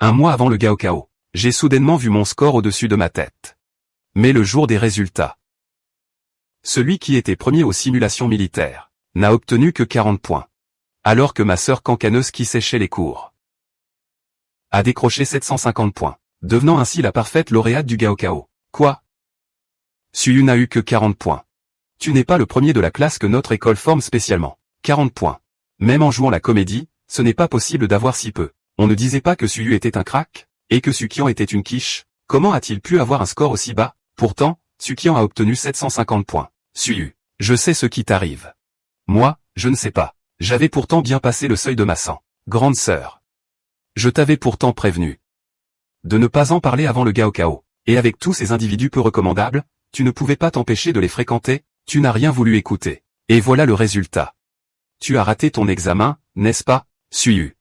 Un mois avant le Gaokao, j'ai soudainement vu mon score au-dessus de ma tête. Mais le jour des résultats, celui qui était premier aux simulations militaires n'a obtenu que 40 points. Alors que ma sœur cancaneuse qui séchait les cours a décroché 750 points, devenant ainsi la parfaite lauréate du Gaokao. Quoi? Suyu n'a eu que 40 points. Tu n'es pas le premier de la classe que notre école forme spécialement. 40 points. Même en jouant la comédie, ce n'est pas possible d'avoir si peu. On ne disait pas que Suyu était un crack, et que Sukian était une quiche. Comment a-t-il pu avoir un score aussi bas? Pourtant, Sukian a obtenu 750 points. Suyu, je sais ce qui t'arrive. Moi, je ne sais pas. J'avais pourtant bien passé le seuil de ma grande sœur. Je t'avais pourtant prévenu de ne pas en parler avant le Gaokao. Et avec tous ces individus peu recommandables, tu ne pouvais pas t'empêcher de les fréquenter, tu n'as rien voulu écouter. Et voilà le résultat. Tu as raté ton examen, n'est-ce pas, Suyu?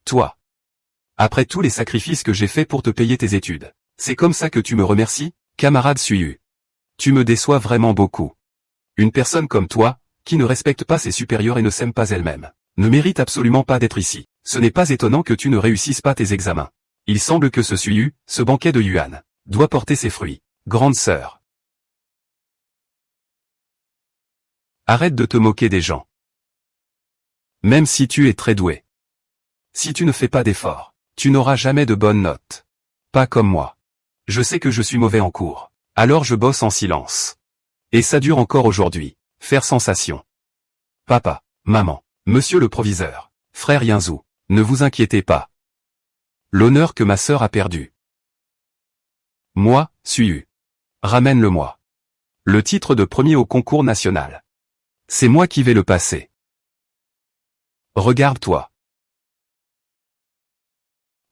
Toi. Après tous les sacrifices que j'ai faits pour te payer tes études, c'est comme ça que tu me remercies, camarade Suyu? Tu me déçois vraiment beaucoup. Une personne comme toi, qui ne respecte pas ses supérieurs et ne s'aime pas elle-même, ne mérite absolument pas d'être ici. Ce n'est pas étonnant que tu ne réussisses pas tes examens. Il semble que ce Suyu, ce banquet de Yuan, doit porter ses fruits. Grande sœur. Arrête de te moquer des gens. Même si tu es très doué. Si tu ne fais pas d'efforts, tu n'auras jamais de bonnes notes. Pas comme moi. Je sais que je suis mauvais en cours. Alors je bosse en silence. Et ça dure encore aujourd'hui. Faire sensation. Papa, maman, monsieur le proviseur, frère Yinzu, ne vous inquiétez pas. L'honneur que ma sœur a perdu. Moi, Suyu. Ramène-le-moi. Le titre de premier au concours national. C'est moi qui vais le passer. Regarde-toi.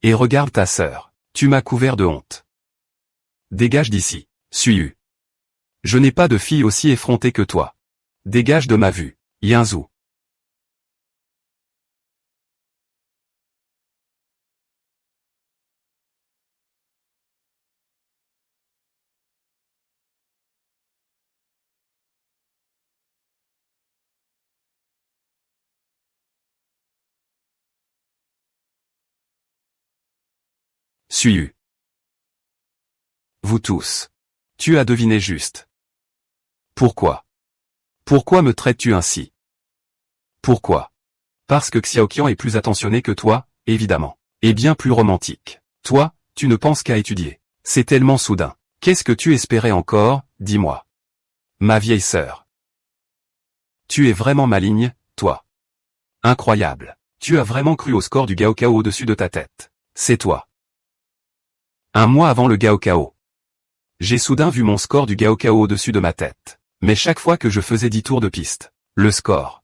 Et regarde ta sœur. Tu m'as couvert de honte. Dégage d'ici, Suyu. Je n'ai pas de fille aussi effrontée que toi. Dégage de ma vue, Yinzu. Suyu. Vous tous. Tu as deviné juste. Pourquoi? Pourquoi me traites-tu ainsi? Pourquoi? Parce que Xiaoqian est plus attentionné que toi, évidemment. Et bien plus romantique. Toi, tu ne penses qu'à étudier. C'est tellement soudain. Qu'est-ce que tu espérais encore, dis-moi? Ma vieille sœur. Tu es vraiment maligne, toi. Incroyable. Tu as vraiment cru au score du Gaokao au-dessus de ta tête. C'est toi. Un mois avant le Gaokao. J'ai soudain vu mon score du Gaokao au-dessus de ma tête. Mais chaque fois que je faisais 10 tours de piste, le score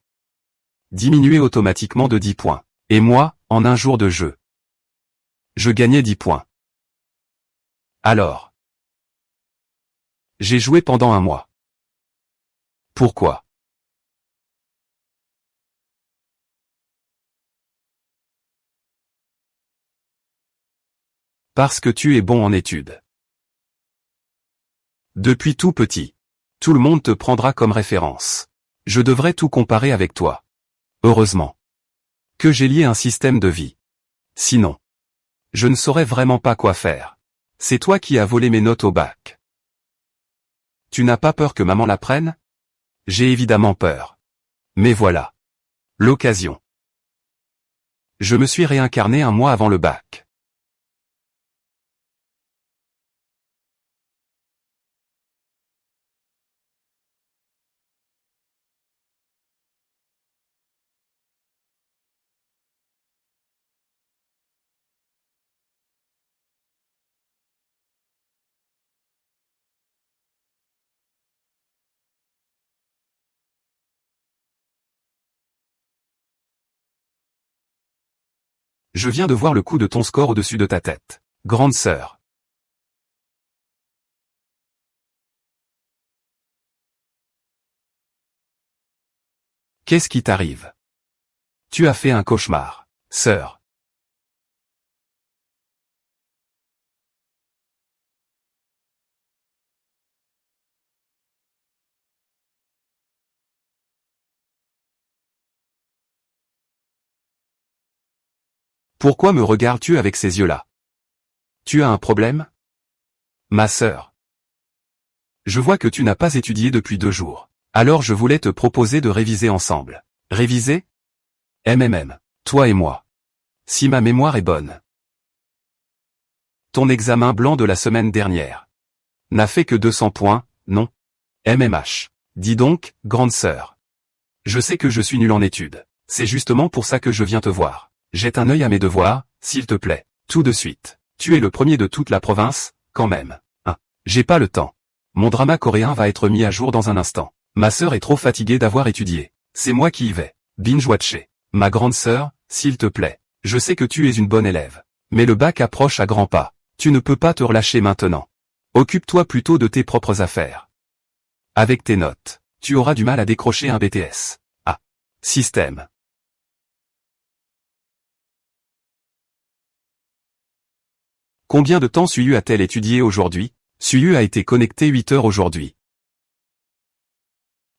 diminuait automatiquement de 10 points. Et moi, en un jour de jeu, je gagnais 10 points. Alors, j'ai joué pendant un mois. Pourquoi? Parce que tu es bon en études. Depuis tout petit. Tout le monde te prendra comme référence. Je devrais tout comparer avec toi. Heureusement que j'ai lié un système de vie. Sinon, je ne saurais vraiment pas quoi faire. C'est toi qui as volé mes notes au bac. Tu n'as pas peur que maman l'apprenne? J'ai évidemment peur. Mais voilà. L'occasion. Je me suis réincarné un mois avant le bac. Je viens de voir le coup de ton score au-dessus de ta tête. Grande sœur. Qu'est-ce qui t'arrive? Tu as fait un cauchemar, sœur. Pourquoi me regardes-tu avec ces yeux-là? Tu as un problème? Ma sœur. Je vois que tu n'as pas étudié depuis 2 jours. Alors je voulais te proposer de réviser ensemble. Réviser? Toi et moi. Si ma mémoire est bonne. Ton examen blanc de la semaine dernière n'a fait que 200 points, non? Dis donc, grande sœur. Je sais que je suis nul en études. C'est justement pour ça que je viens te voir. Jette un œil à mes devoirs, s'il te plaît. Tout de suite. Tu es le premier de toute la province, quand même. J'ai pas le temps. Mon drama coréen va être mis à jour dans un instant. Ma sœur est trop fatiguée d'avoir étudié. C'est moi qui y vais. Binge-watcher. Ma grande sœur, s'il te plaît. Je sais que tu es une bonne élève. Mais le bac approche à grands pas. Tu ne peux pas te relâcher maintenant. Occupe-toi plutôt de tes propres affaires. Avec tes notes, tu auras du mal à décrocher un BTS. Système. Combien de temps Suyu a-t-elle étudié aujourd'hui? Suyu a été connecté 8 heures aujourd'hui.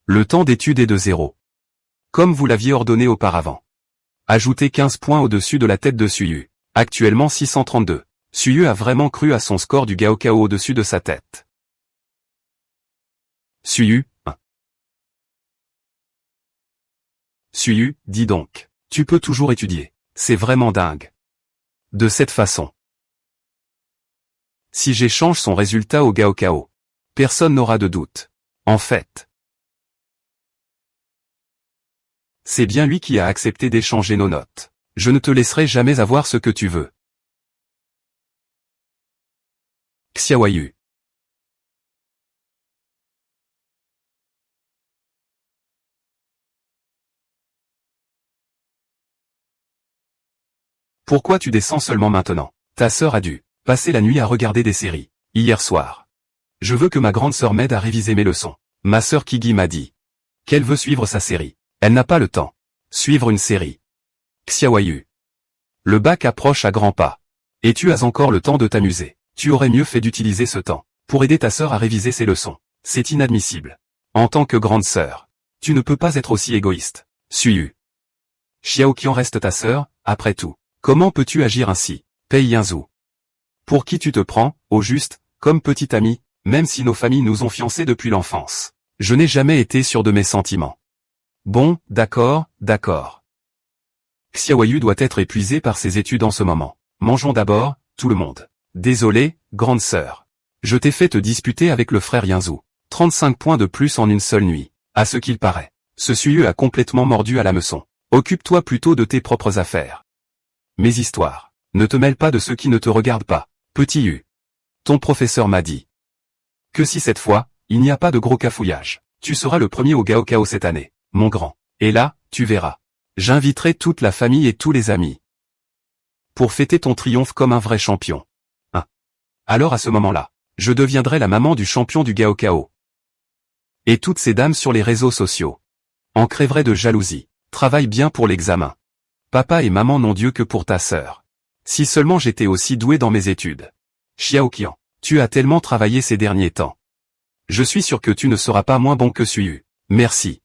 Le temps d'étude est de 0. Comme vous l'aviez ordonné auparavant. Ajoutez 15 points au-dessus de la tête de Suyu. Actuellement 632. Suyu a vraiment cru à son score du Gaokao au-dessus de sa tête. Suyu, 1. Suyu, dis donc. Tu peux toujours étudier. C'est vraiment dingue. De cette façon. Si j'échange son résultat au Gaokao, personne n'aura de doute. En fait, c'est bien lui qui a accepté d'échanger nos notes. Je ne te laisserai jamais avoir ce que tu veux. Xiaoyu. Pourquoi tu descends seulement maintenant? Ta sœur a dû passer la nuit à regarder des séries, hier soir. Je veux que ma grande sœur m'aide à réviser mes leçons. Ma sœur Kigi m'a dit qu'elle veut suivre sa série. Elle n'a pas le temps. Suivre une série. Xiaoyu. Le bac approche à grands pas. Et tu as encore le temps de t'amuser. Tu aurais mieux fait d'utiliser ce temps pour aider ta sœur à réviser ses leçons. C'est inadmissible. En tant que grande sœur, tu ne peux pas être aussi égoïste. Suyu. Xiaoqian reste ta sœur, après tout. Comment peux-tu agir ainsi? Pei Yinzu. Pour qui tu te prends, au juste, comme petite amie, même si nos familles nous ont fiancés depuis l'enfance? Je n'ai jamais été sûr de mes sentiments. Bon, d'accord. Xiaoyu doit être épuisé par ses études en ce moment. Mangeons d'abord, tout le monde. Désolé, grande sœur. Je t'ai fait te disputer avec le frère Yinzu. 35 points de plus en une seule nuit. À ce qu'il paraît. Ce Suyu a complètement mordu à l'hameçon. Occupe-toi plutôt de tes propres affaires. Mes histoires. Ne te mêle pas de ceux qui ne te regardent pas. Petit U. Ton professeur m'a dit que si cette fois, il n'y a pas de gros cafouillage, tu seras le premier au Gaokao cette année, mon grand. Et là, tu verras. J'inviterai toute la famille et tous les amis. Pour fêter ton triomphe comme un vrai champion. Alors à ce moment-là, je deviendrai la maman du champion du Gaokao. Et toutes ces dames sur les réseaux sociaux en crèveraient de jalousie. Travaille bien pour l'examen. Papa et maman n'ont Dieu que pour ta sœur. Si seulement j'étais aussi doué dans mes études. Xiaoqian, tu as tellement travaillé ces derniers temps. Je suis sûr que tu ne seras pas moins bon que Suyu. Merci.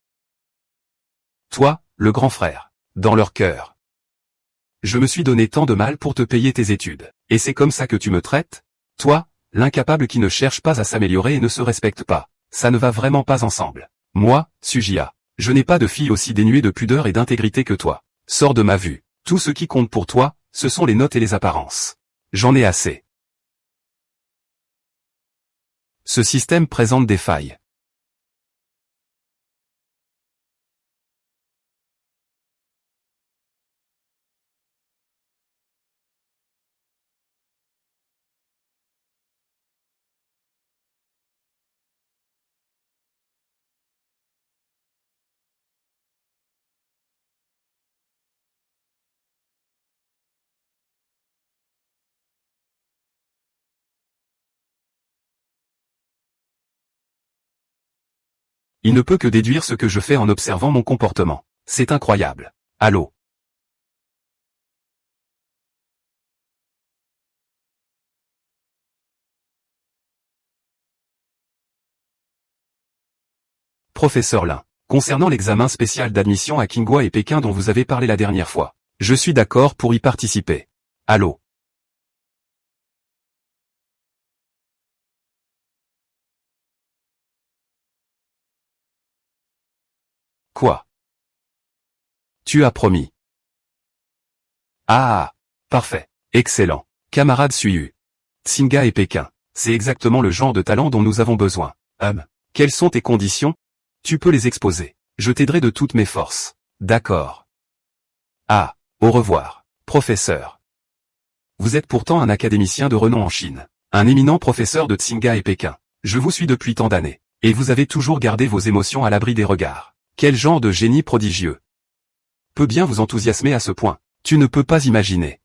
Toi, le grand frère, dans leur cœur. Je me suis donné tant de mal pour te payer tes études. Et c'est comme ça que tu me traites? Toi, l'incapable qui ne cherche pas à s'améliorer et ne se respecte pas. Ça ne va vraiment pas ensemble. Moi, Sujia, je n'ai pas de fille aussi dénuée de pudeur et d'intégrité que toi. Sors de ma vue. Tout ce qui compte pour toi, ce sont les notes et les apparences. J'en ai assez. Ce système présente des failles. Il ne peut que déduire ce que je fais en observant mon comportement. C'est incroyable. Allô? Professeur Lin, concernant l'examen spécial d'admission à Qinghua et Pékin dont vous avez parlé la dernière fois, je suis d'accord pour y participer. Allô? Quoi? Tu as promis. Ah, parfait. Excellent. Camarade Suyu. Tsinga et Pékin. C'est exactement le genre de talent dont nous avons besoin. Quelles sont tes conditions? Tu peux les exposer. Je t'aiderai de toutes mes forces. D'accord. Ah, au revoir, professeur. Vous êtes pourtant un académicien de renom en Chine. Un éminent professeur de Tsinga et Pékin. Je vous suis depuis tant d'années. Et vous avez toujours gardé vos émotions à l'abri des regards. Quel genre de génie prodigieux. Peut bien vous enthousiasmer à ce point. Tu ne peux pas imaginer.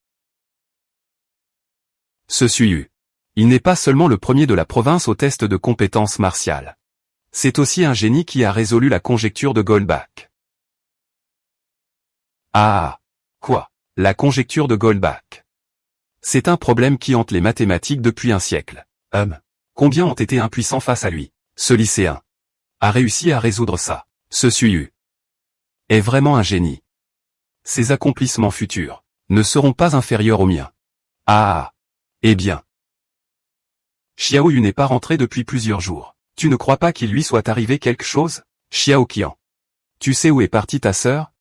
Ce Suyu. Il n'est pas seulement le premier de la province au test de compétences martiales. C'est aussi un génie qui a résolu la conjecture de Goldbach. Ah! Quoi? La conjecture de Goldbach. C'est un problème qui hante les mathématiques depuis un siècle. Combien ont été impuissants face à lui? Ce lycéen a réussi à résoudre ça. Ce Suyu est vraiment un génie. Ses accomplissements futurs ne seront pas inférieurs aux miens. Ah! Eh bien. Xiao Yu n'est pas rentré depuis plusieurs jours. Tu ne crois pas qu'il lui soit arrivé quelque chose? Xiao Qian. Tu sais où est partie ta sœur?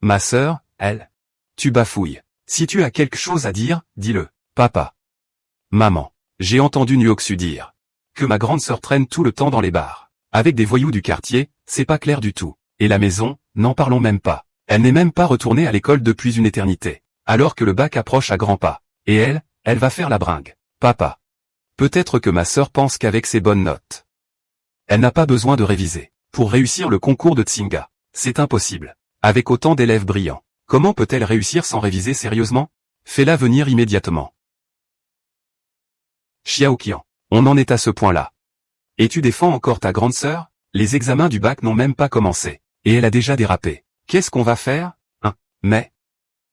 Ma sœur, elle? Tu bafouilles. Si tu as quelque chose à dire, dis-le. Papa. Maman. J'ai entendu Nuoxu dire que ma grande sœur traîne tout le temps dans les bars. Avec des voyous du quartier, c'est pas clair du tout. Et la maison, n'en parlons même pas. Elle n'est même pas retournée à l'école depuis une éternité. Alors que le bac approche à grands pas. Et elle va faire la bringue. Papa. Peut-être que ma sœur pense qu'avec ses bonnes notes, elle n'a pas besoin de réviser. Pour réussir le concours de Tsinga, c'est impossible. Avec autant d'élèves brillants, comment peut-elle réussir sans réviser sérieusement? Fais-la venir immédiatement. Xiao Qian, on en est à ce point-là. Et tu défends encore ta grande sœur? Les examens du bac n'ont même pas commencé. Et elle a déjà dérapé. Qu'est-ce qu'on va faire? Mais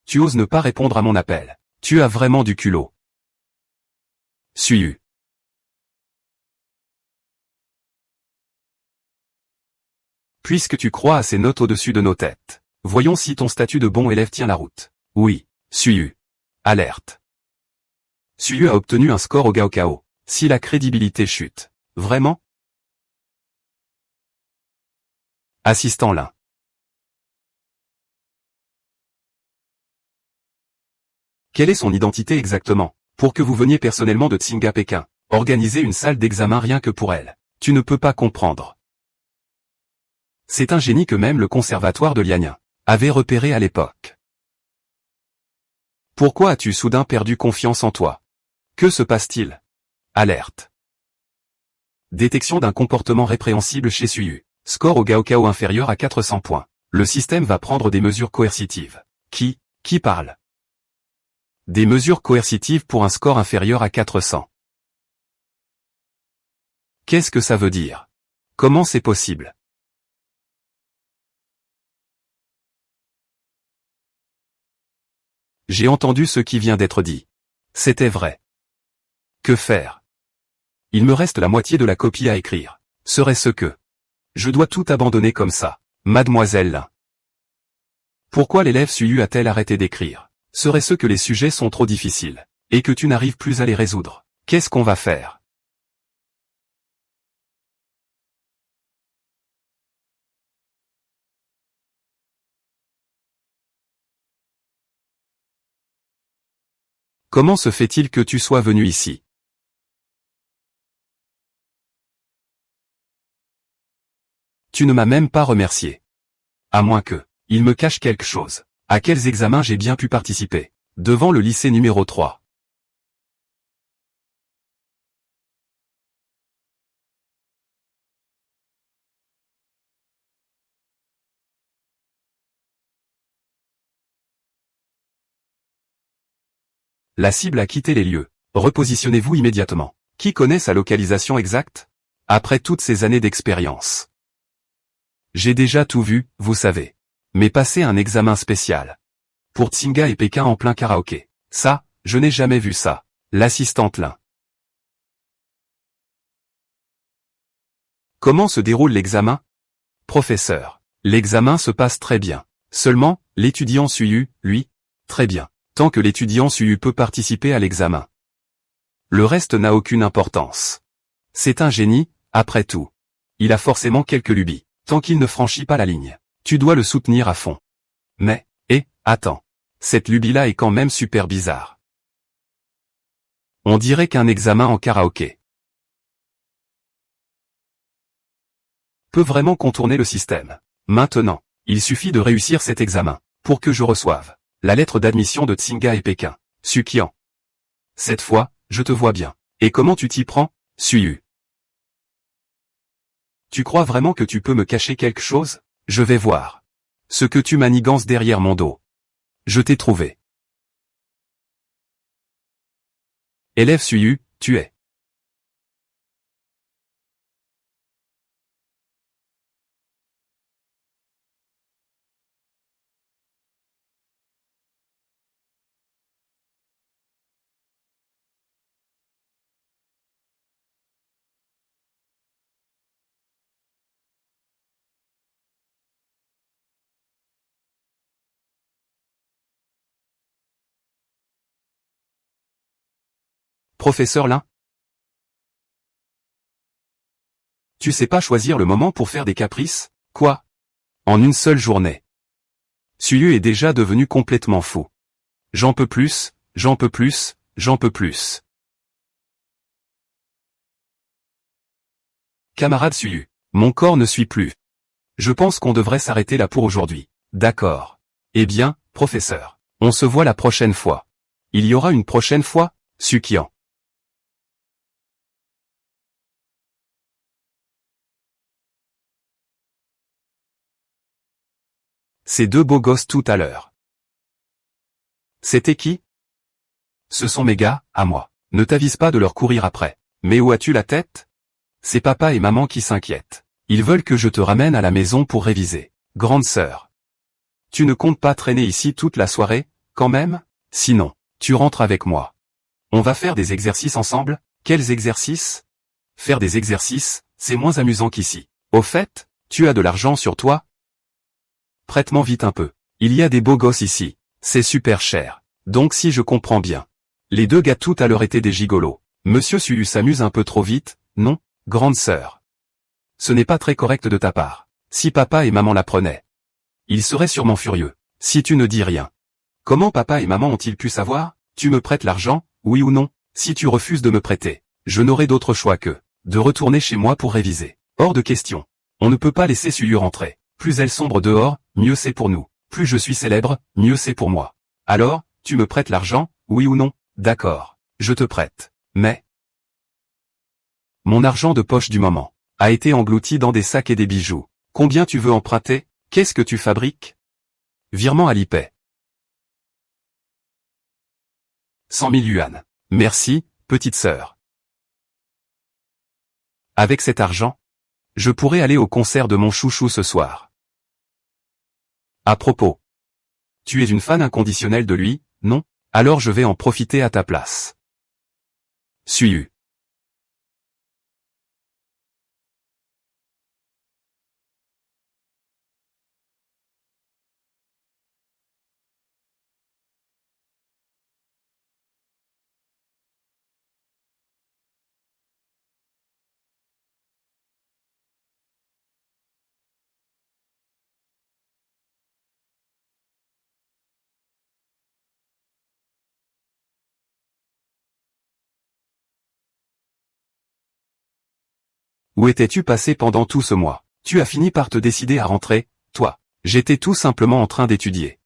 tu oses ne pas répondre à mon appel. Tu as vraiment du culot. Suyu. Puisque tu crois à ces notes au-dessus de nos têtes, voyons si ton statut de bon élève tient la route. Oui, Suyu. Alerte. Suyu a obtenu un score au Gaokao. Si la crédibilité chute. Vraiment? Assistant l'un. Quelle est son identité exactement? Pour que vous veniez personnellement de Tsinga Pékin, organiser une salle d'examen rien que pour elle. Tu ne peux pas comprendre. C'est un génie que même le conservatoire de Lianin avait repéré à l'époque. Pourquoi as-tu soudain perdu confiance en toi? Que se passe-t-il? Alerte. Détection d'un comportement répréhensible chez Suyu. Score au Gaokao inférieur à 400 points. Le système va prendre des mesures coercitives. Qui parle? Des mesures coercitives pour un score inférieur à 400. Qu'est-ce que ça veut dire? Comment c'est possible? J'ai entendu ce qui vient d'être dit. C'était vrai. Que faire? Il me reste la moitié de la copie à écrire. Serait-ce que je dois tout abandonner comme ça, mademoiselle? Pourquoi l'élève Suyu a-t-elle arrêté d'écrire? Serait-ce que les sujets sont trop difficiles, et que tu n'arrives plus à les résoudre? Qu'est-ce qu'on va faire? Comment se fait-il que tu sois venu ici? Tu ne m'as même pas remercié. À moins que, il me cache quelque chose. À quels examens j'ai bien pu participer? Devant le lycée numéro 3. La cible a quitté les lieux. Repositionnez-vous immédiatement. Qui connaît sa localisation exacte? Après toutes ces années d'expérience. J'ai déjà tout vu, vous savez. Mais passer un examen spécial. Pour Tsinga et Pékin en plein karaoké. Ça, je n'ai jamais vu ça. L'assistante l'un. Comment se déroule l'examen? Professeur. L'examen se passe très bien. Seulement, l'étudiant Suyu, lui, très bien. tant que l'étudiant SUU peut participer à l'examen. Le reste n'a aucune importance. C'est un génie, après tout. Il a forcément quelques lubies, tant qu'il ne franchit pas la ligne. Tu dois le soutenir à fond. Mais, attends. Cette lubie-là est quand même super bizarre. On dirait qu'un examen en karaoké peut vraiment contourner le système. Maintenant, il suffit de réussir cet examen pour que je reçoive la lettre d'admission de Tsinga et Pékin. Sukian. Cette fois, je te vois bien. Et comment tu t'y prends, Suyu? Tu crois vraiment que tu peux me cacher quelque chose? Je vais voir. Ce que tu manigances derrière mon dos. Je t'ai trouvé. Élève Suyu, tu es. Professeur Lin? Tu sais pas choisir le moment pour faire des caprices, quoi? En une seule journée. Suyu est déjà devenu complètement fou. J'en peux plus, j'en peux plus, j'en peux plus. Camarade Suyu, mon corps ne suit plus. Je pense qu'on devrait s'arrêter là pour aujourd'hui. D'accord. Eh bien, professeur, on se voit la prochaine fois. Il y aura une prochaine fois, Sukian. Ces deux beaux gosses tout à l'heure. C'était qui? Ce sont mes gars, à moi. Ne t'avise pas de leur courir après. Mais où as-tu la tête? C'est papa et maman qui s'inquiètent. Ils veulent que je te ramène à la maison pour réviser. Grande sœur. Tu ne comptes pas traîner ici toute la soirée, quand même? Sinon, tu rentres avec moi. On va faire des exercices ensemble? Quels exercices? Faire des exercices, c'est moins amusant qu'ici. Au fait, tu as de l'argent sur toi? Prête-moi vite un peu. Il y a des beaux gosses ici. C'est super cher. Donc si je comprends bien. Les deux gars tout à l'heure étaient des gigolos. Monsieur Suyu s'amuse un peu trop vite, non, grande sœur? Ce n'est pas très correct de ta part. Si papa et maman l'apprenaient, ils seraient sûrement furieux. Si tu ne dis rien. Comment papa et maman ont-ils pu savoir? Tu me prêtes l'argent, oui ou non? Si tu refuses de me prêter, je n'aurai d'autre choix que de retourner chez moi pour réviser. Hors de question. On ne peut pas laisser Suyu rentrer. Plus elle sombre dehors, mieux c'est pour nous. Plus je suis célèbre, mieux c'est pour moi. Alors, tu me prêtes l'argent, oui ou non? D'accord. Je te prête. Mais mon argent de poche du moment a été englouti dans des sacs et des bijoux. Combien tu veux emprunter? Qu'est-ce que tu fabriques? Virement à l'IPay. 100 000 yuan. Merci, petite sœur. Avec cet argent, je pourrais aller au concert de mon chouchou ce soir. À propos, tu es une fan inconditionnelle de lui, non? Alors je vais en profiter à ta place. Suyu. Où étais-tu passé pendant tout ce mois? Tu as fini par te décider à rentrer, toi. J'étais tout simplement en train d'étudier.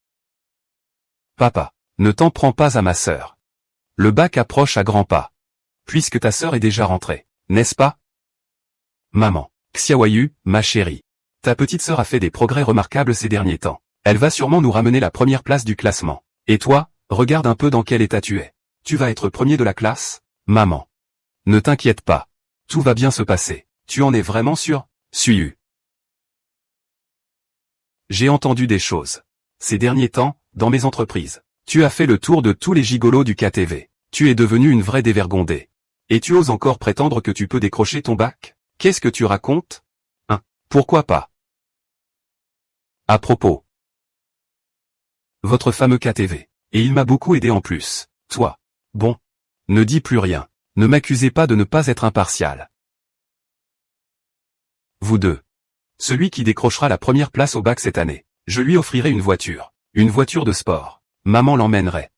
Papa, ne t'en prends pas à ma sœur. Le bac approche à grands pas. Puisque ta sœur est déjà rentrée, n'est-ce pas? Maman, Xiaoyu, ma chérie. Ta petite sœur a fait des progrès remarquables ces derniers temps. Elle va sûrement nous ramener la première place du classement. Et toi, regarde un peu dans quel état tu es. Tu vas être premier de la classe? Maman. Ne t'inquiète pas. Tout va bien se passer. Tu en es vraiment sûr? Suyu. J'ai entendu des choses. Ces derniers temps, dans mes entreprises. Tu as fait le tour de tous les gigolos du KTV. Tu es devenu une vraie dévergondée. Et tu oses encore prétendre que tu peux décrocher ton bac? Qu'est-ce que tu racontes? Hein? Pourquoi pas? À propos. Votre fameux KTV. Et il m'a beaucoup aidé en plus. Toi. Bon. Ne dis plus rien. Ne m'accusez pas de ne pas être impartial. Vous deux. Celui qui décrochera la première place au bac cette année, je lui offrirai une voiture. Une voiture de sport. Maman l'emmènerait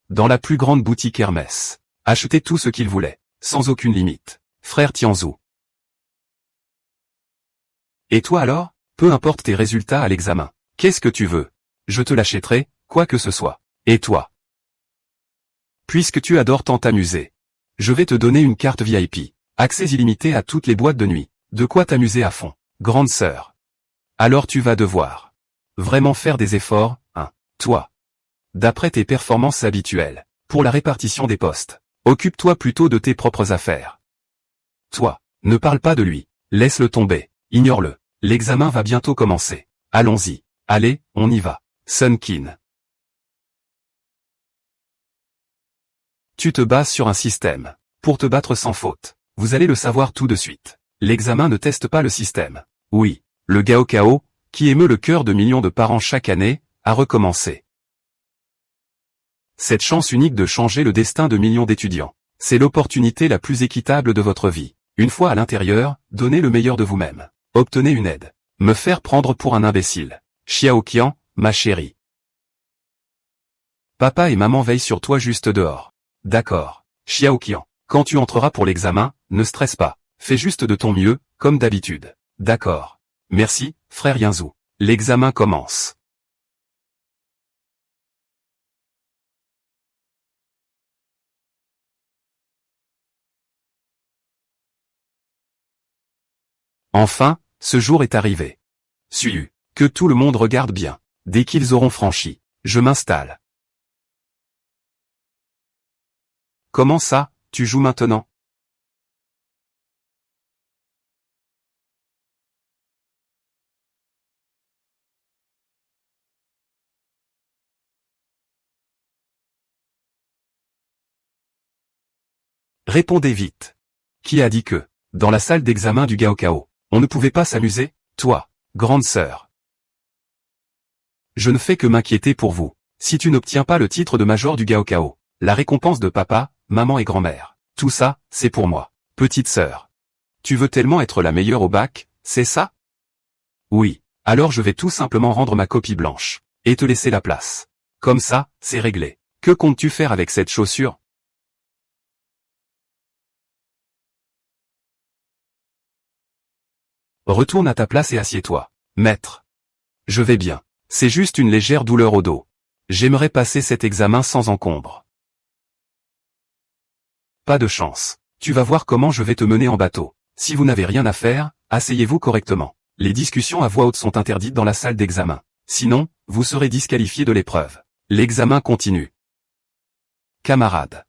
dans la plus grande boutique Hermès. Acheter tout ce qu'il voulait, sans aucune limite. Frère Tianzou. Et toi alors? Peu importe tes résultats à l'examen. Qu'est-ce que tu veux? Je te l'achèterai, quoi que ce soit. Et toi? Puisque tu adores tant t'amuser, je vais te donner une carte VIP. Accès illimité à toutes les boîtes de nuit. De quoi t'amuser à fond. Grande sœur. Alors tu vas devoir vraiment faire des efforts, hein, toi. D'après tes performances habituelles, pour la répartition des postes, occupe-toi plutôt de tes propres affaires. Toi, ne parle pas de lui, laisse-le tomber, ignore-le. L'examen va bientôt commencer. Allons-y. Allez, on y va. Sun Qin. Tu te bases sur un système. Pour te battre sans faute. Vous allez le savoir tout de suite. L'examen ne teste pas le système. Oui, le Gaokao, qui émeut le cœur de millions de parents chaque année, a recommencé. Cette chance unique de changer le destin de millions d'étudiants. C'est l'opportunité la plus équitable de votre vie. Une fois à l'intérieur, donnez le meilleur de vous-même. Obtenez une aide. Me faire prendre pour un imbécile. Xiaoqian, ma chérie. Papa et maman veillent sur toi juste dehors. D'accord. Xiaoqian, quand tu entreras pour l'examen, ne stresse pas. Fais juste de ton mieux, comme d'habitude. D'accord. Merci, frère Yanzou. L'examen commence. Enfin, ce jour est arrivé. Suiu. Que tout le monde regarde bien. Dès qu'ils auront franchi, je m'installe. Comment ça, tu joues maintenant? Répondez vite. Qui a dit que, dans la salle d'examen du Gaokao, on ne pouvait pas s'amuser? Toi, grande sœur. Je ne fais que m'inquiéter pour vous. Si tu n'obtiens pas le titre de major du Gaokao, la récompense de papa, maman et grand-mère, tout ça, c'est pour moi. Petite sœur. Tu veux tellement être la meilleure au bac, c'est ça? Oui. Alors je vais tout simplement rendre ma copie blanche. Et te laisser la place. Comme ça, c'est réglé. Que comptes-tu faire avec cette chaussure? Retourne à ta place et assieds-toi. Maître. Je vais bien. C'est juste une légère douleur au dos. J'aimerais passer cet examen sans encombre. Pas de chance. Tu vas voir comment je vais te mener en bateau. Si vous n'avez rien à faire, asseyez-vous correctement. Les discussions à voix haute sont interdites dans la salle d'examen. Sinon, vous serez disqualifié de l'épreuve. L'examen continue. Camarades.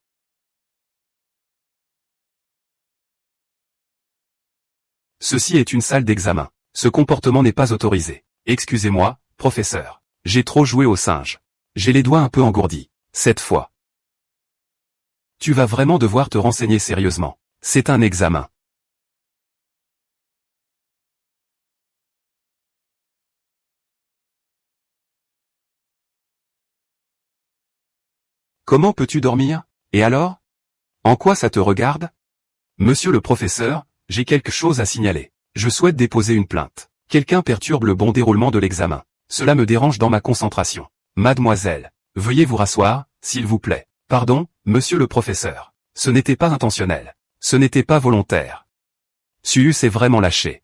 Ceci est une salle d'examen. Ce comportement n'est pas autorisé. Excusez-moi, professeur. J'ai trop joué au singe. J'ai les doigts un peu engourdis. Cette fois. Tu vas vraiment devoir te renseigner sérieusement. C'est un examen. Comment peux-tu dormir? Et alors? En quoi ça te regarde? Monsieur le professeur, j'ai quelque chose à signaler. Je souhaite déposer une plainte. Quelqu'un perturbe le bon déroulement de l'examen. Cela me dérange dans ma concentration. Mademoiselle, veuillez vous rasseoir, s'il vous plaît. Pardon, monsieur le professeur. Ce n'était pas intentionnel. Ce n'était pas volontaire. Suyu s'est vraiment lâché.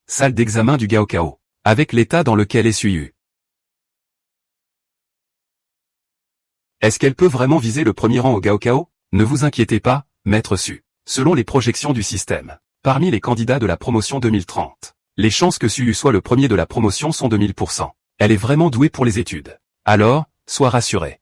Salle d'examen du Gaokao. Avec l'état dans lequel est Suyu. Est-ce qu'elle peut vraiment viser le premier rang au Gaokao? Ne vous inquiétez pas, maître Su. Selon les projections du système, parmi les candidats de la promotion 2030, les chances que Suyu soit le premier de la promotion sont de 1000%. Elle est vraiment douée pour les études. Alors, sois rassuré.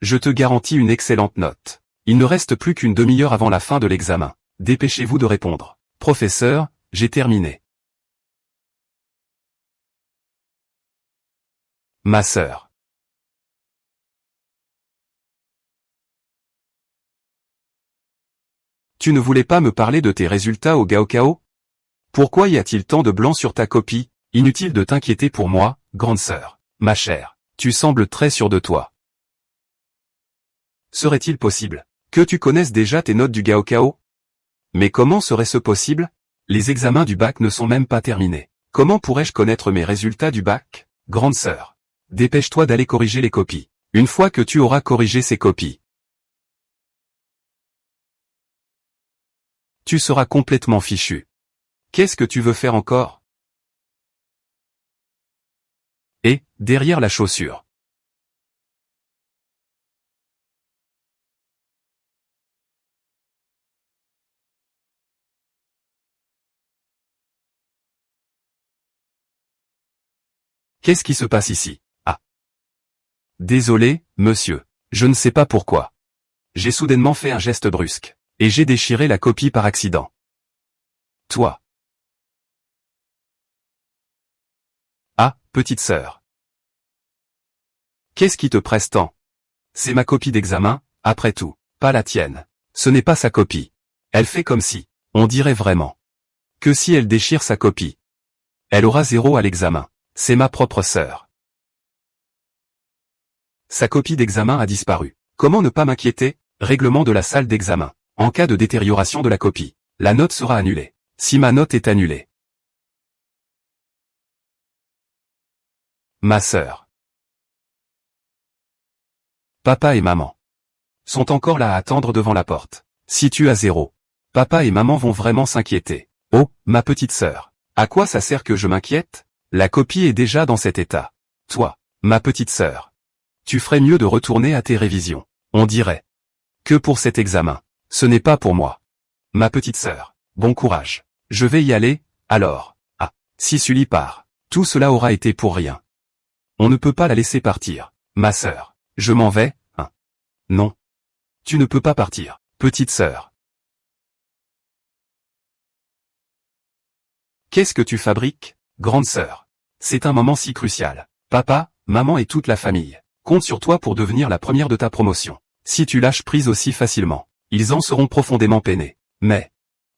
Je te garantis une excellente note. Il ne reste plus qu'une demi-heure avant la fin de l'examen. Dépêchez-vous de répondre. Professeur, j'ai terminé. Ma sœur. Tu ne voulais pas me parler de tes résultats au Gaokao? Pourquoi y a-t-il tant de blanc sur ta copie? Inutile de t'inquiéter pour moi, grande sœur. Ma chère, tu sembles très sûre de toi. Serait-il possible que tu connaisses déjà tes notes du Gaokao? Mais comment serait-ce possible? Les examens du bac ne sont même pas terminés. Comment pourrais-je connaître mes résultats du bac? Grande sœur, dépêche-toi d'aller corriger les copies. Une fois que tu auras corrigé ces copies, tu seras complètement fichu. Qu'est-ce que tu veux faire encore? Et, derrière la chaussure. Qu'est-ce qui se passe ici? Ah. Désolé, monsieur. Je ne sais pas pourquoi. J'ai soudainement fait un geste brusque. Et j'ai déchiré la copie par accident. Toi. Ah, petite sœur. Qu'est-ce qui te presse tant? C'est ma copie d'examen, après tout. Pas la tienne. Ce n'est pas sa copie. Elle fait comme si. On dirait vraiment. Que si elle déchire sa copie. Elle aura 0 à l'examen. C'est ma propre sœur. Sa copie d'examen a disparu. Comment ne pas m'inquiéter? Règlement de la salle d'examen. En cas de détérioration de la copie, la note sera annulée. Si ma note est annulée. Ma sœur. Papa et maman sont encore là à attendre devant la porte. Si tu as 0, papa et maman vont vraiment s'inquiéter. Oh, ma petite sœur. À quoi ça sert que je m'inquiète? La copie est déjà dans cet état. Toi, ma petite sœur, tu ferais mieux de retourner à tes révisions. On dirait que pour cet examen, ce n'est pas pour moi. Ma petite sœur, bon courage. Je vais y aller, alors. Ah, si Sully part, tout cela aura été pour rien. On ne peut pas la laisser partir. Ma sœur, je m'en vais, hein? Non. Tu ne peux pas partir, petite sœur. Qu'est-ce que tu fabriques? Grande sœur. C'est un moment si crucial. Papa, maman et toute la famille comptent sur toi pour devenir la première de ta promotion. Si tu lâches prise aussi facilement, ils en seront profondément peinés. Mais,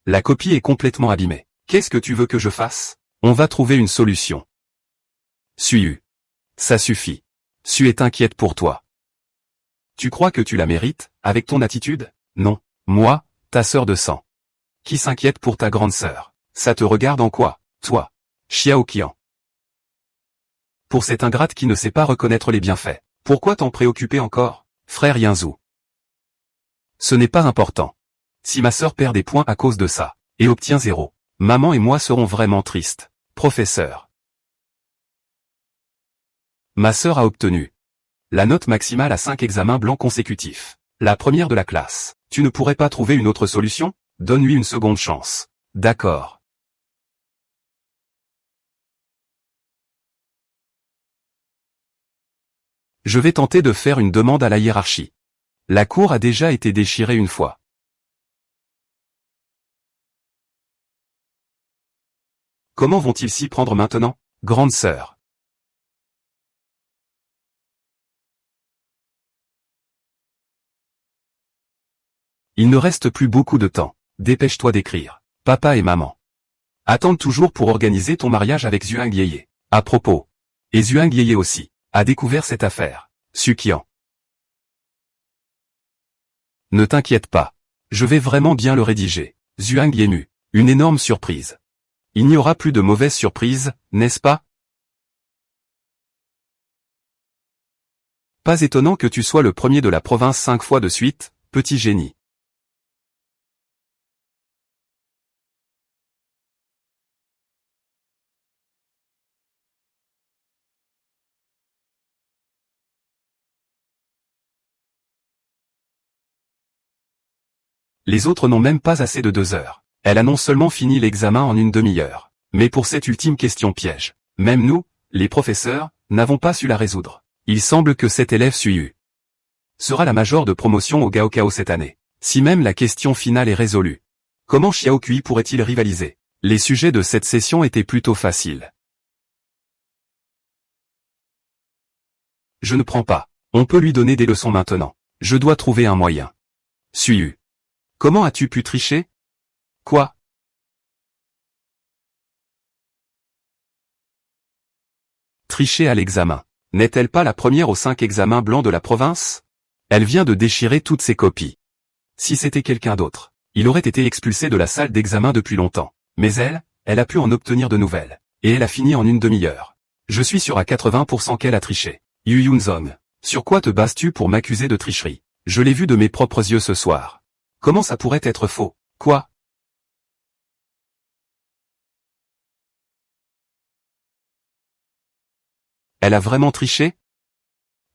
la copie est complètement abîmée. Qu'est-ce que tu veux que je fasse? On va trouver une solution. Suyu. Ça suffit. Su est inquiète pour toi. Tu crois que tu la mérites, avec ton attitude? Non. Moi, ta sœur de sang. Qui s'inquiète pour ta grande sœur? Ça te regarde en quoi, toi? Xiao Qian. Pour cette ingrate qui ne sait pas reconnaître les bienfaits. Pourquoi t'en préoccuper encore, frère Yinzu? Ce n'est pas important. Si ma sœur perd des points à cause de ça, et obtient 0, maman et moi serons vraiment tristes. Professeur. Ma sœur a obtenu la note maximale à 5 examens blancs consécutifs. La première de la classe. Tu ne pourrais pas trouver une autre solution? Donne-lui une seconde chance. D'accord. Je vais tenter de faire une demande à la hiérarchie. La cour a déjà été déchirée une fois. Comment vont-ils s'y prendre maintenant, grande sœur? Il ne reste plus beaucoup de temps. Dépêche-toi d'écrire. Papa et maman attendent toujours pour organiser ton mariage avec Zhuang Yeye. À propos. Et Zhuang Yeye aussi a découvert cette affaire. Suqian. Ne t'inquiète pas. Je vais vraiment bien le rédiger. Zhuang Yemu. Une énorme surprise. Il n'y aura plus de mauvaises surprises, n'est-ce pas? Pas étonnant que tu sois le premier de la province 5 fois de suite, petit génie. Les autres n'ont même pas assez de 2 heures. Elle a non seulement fini l'examen en une demi-heure, mais pour cette ultime question piège, même nous, les professeurs, n'avons pas su la résoudre. Il semble que cet élève Suyu sera la majeure de promotion au Gaokao cette année. Si même la question finale est résolue, comment Xiao Kui pourrait-il rivaliser? Les sujets de cette session étaient plutôt faciles. Je ne prends pas. On peut lui donner des leçons maintenant. Je dois trouver un moyen. Suyu. Comment as-tu pu tricher? Quoi? Tricher à l'examen. N'est-elle pas la première aux 5 examens blancs de la province? Elle vient de déchirer toutes ses copies. Si c'était quelqu'un d'autre, il aurait été expulsé de la salle d'examen depuis longtemps. Mais elle a pu en obtenir de nouvelles. Et elle a fini en une demi-heure. Je suis sûr à 80% qu'elle a triché. Yu Yunzong, sur quoi te bases-tu pour m'accuser de tricherie? Je l'ai vu de mes propres yeux ce soir. Comment ça pourrait être faux? Quoi? Elle a vraiment triché?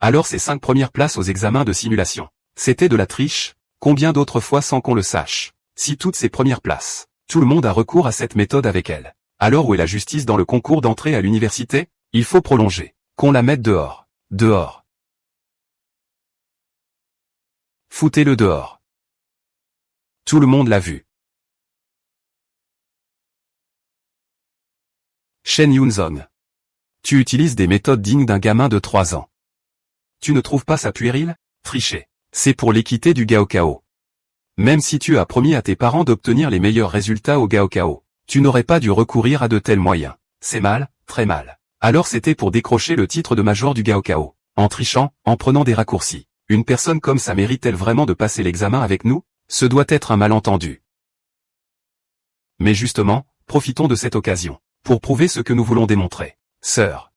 Alors ses 5 premières places aux examens de simulation. C'était de la triche, combien d'autres fois sans qu'on le sache? Si toutes ces premières places, tout le monde a recours à cette méthode avec elle. Alors où est la justice dans le concours d'entrée à l'université? Il faut prolonger. Qu'on la mette dehors. Dehors. Foutez-le dehors. Tout le monde l'a vu. Shen Yunzong. Tu utilises des méthodes dignes d'un gamin de 3 ans. Tu ne trouves pas ça puéril? Tricher. C'est pour l'équité du Gaokao. Même si tu as promis à tes parents d'obtenir les meilleurs résultats au Gaokao, tu n'aurais pas dû recourir à de tels moyens. C'est mal, très mal. Alors c'était pour décrocher le titre de major du Gaokao. En trichant, en prenant des raccourcis. Une personne comme ça mérite-t-elle vraiment de passer l'examen avec nous? Ce doit être un malentendu. Mais justement, profitons de cette occasion, pour prouver ce que nous voulons démontrer. Sœur.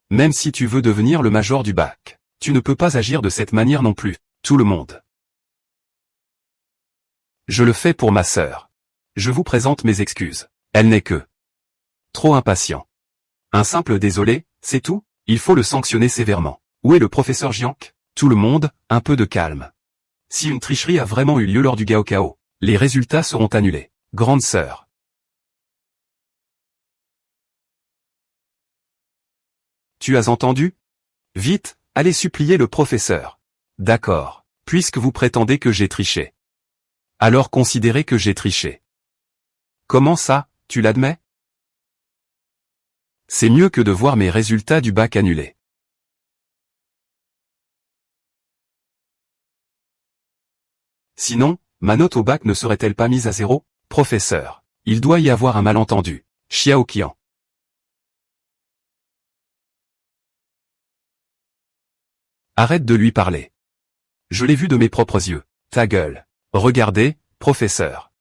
Même si tu veux devenir le major du bac, tu ne peux pas agir de cette manière non plus, tout le monde. Je le fais pour ma sœur. Je vous présente mes excuses. Elle n'est que trop impatient. Un simple désolé, c'est tout? Il faut le sanctionner sévèrement. Où est le professeur Jiank? Tout le monde, un peu de calme. Si une tricherie a vraiment eu lieu lors du Gaokao, les résultats seront annulés. Grande sœur. Tu as entendu? Vite, allez supplier le professeur. D'accord, puisque vous prétendez que j'ai triché. Alors considérez que j'ai triché. Comment ça, tu l'admets? C'est mieux que de voir mes résultats du bac annulés. Sinon, ma note au bac ne serait-elle pas mise à 0? Professeur, il doit y avoir un malentendu. Xiao Qian. Arrête de lui parler. Je l'ai vu de mes propres yeux. Ta gueule. Regardez, professeur.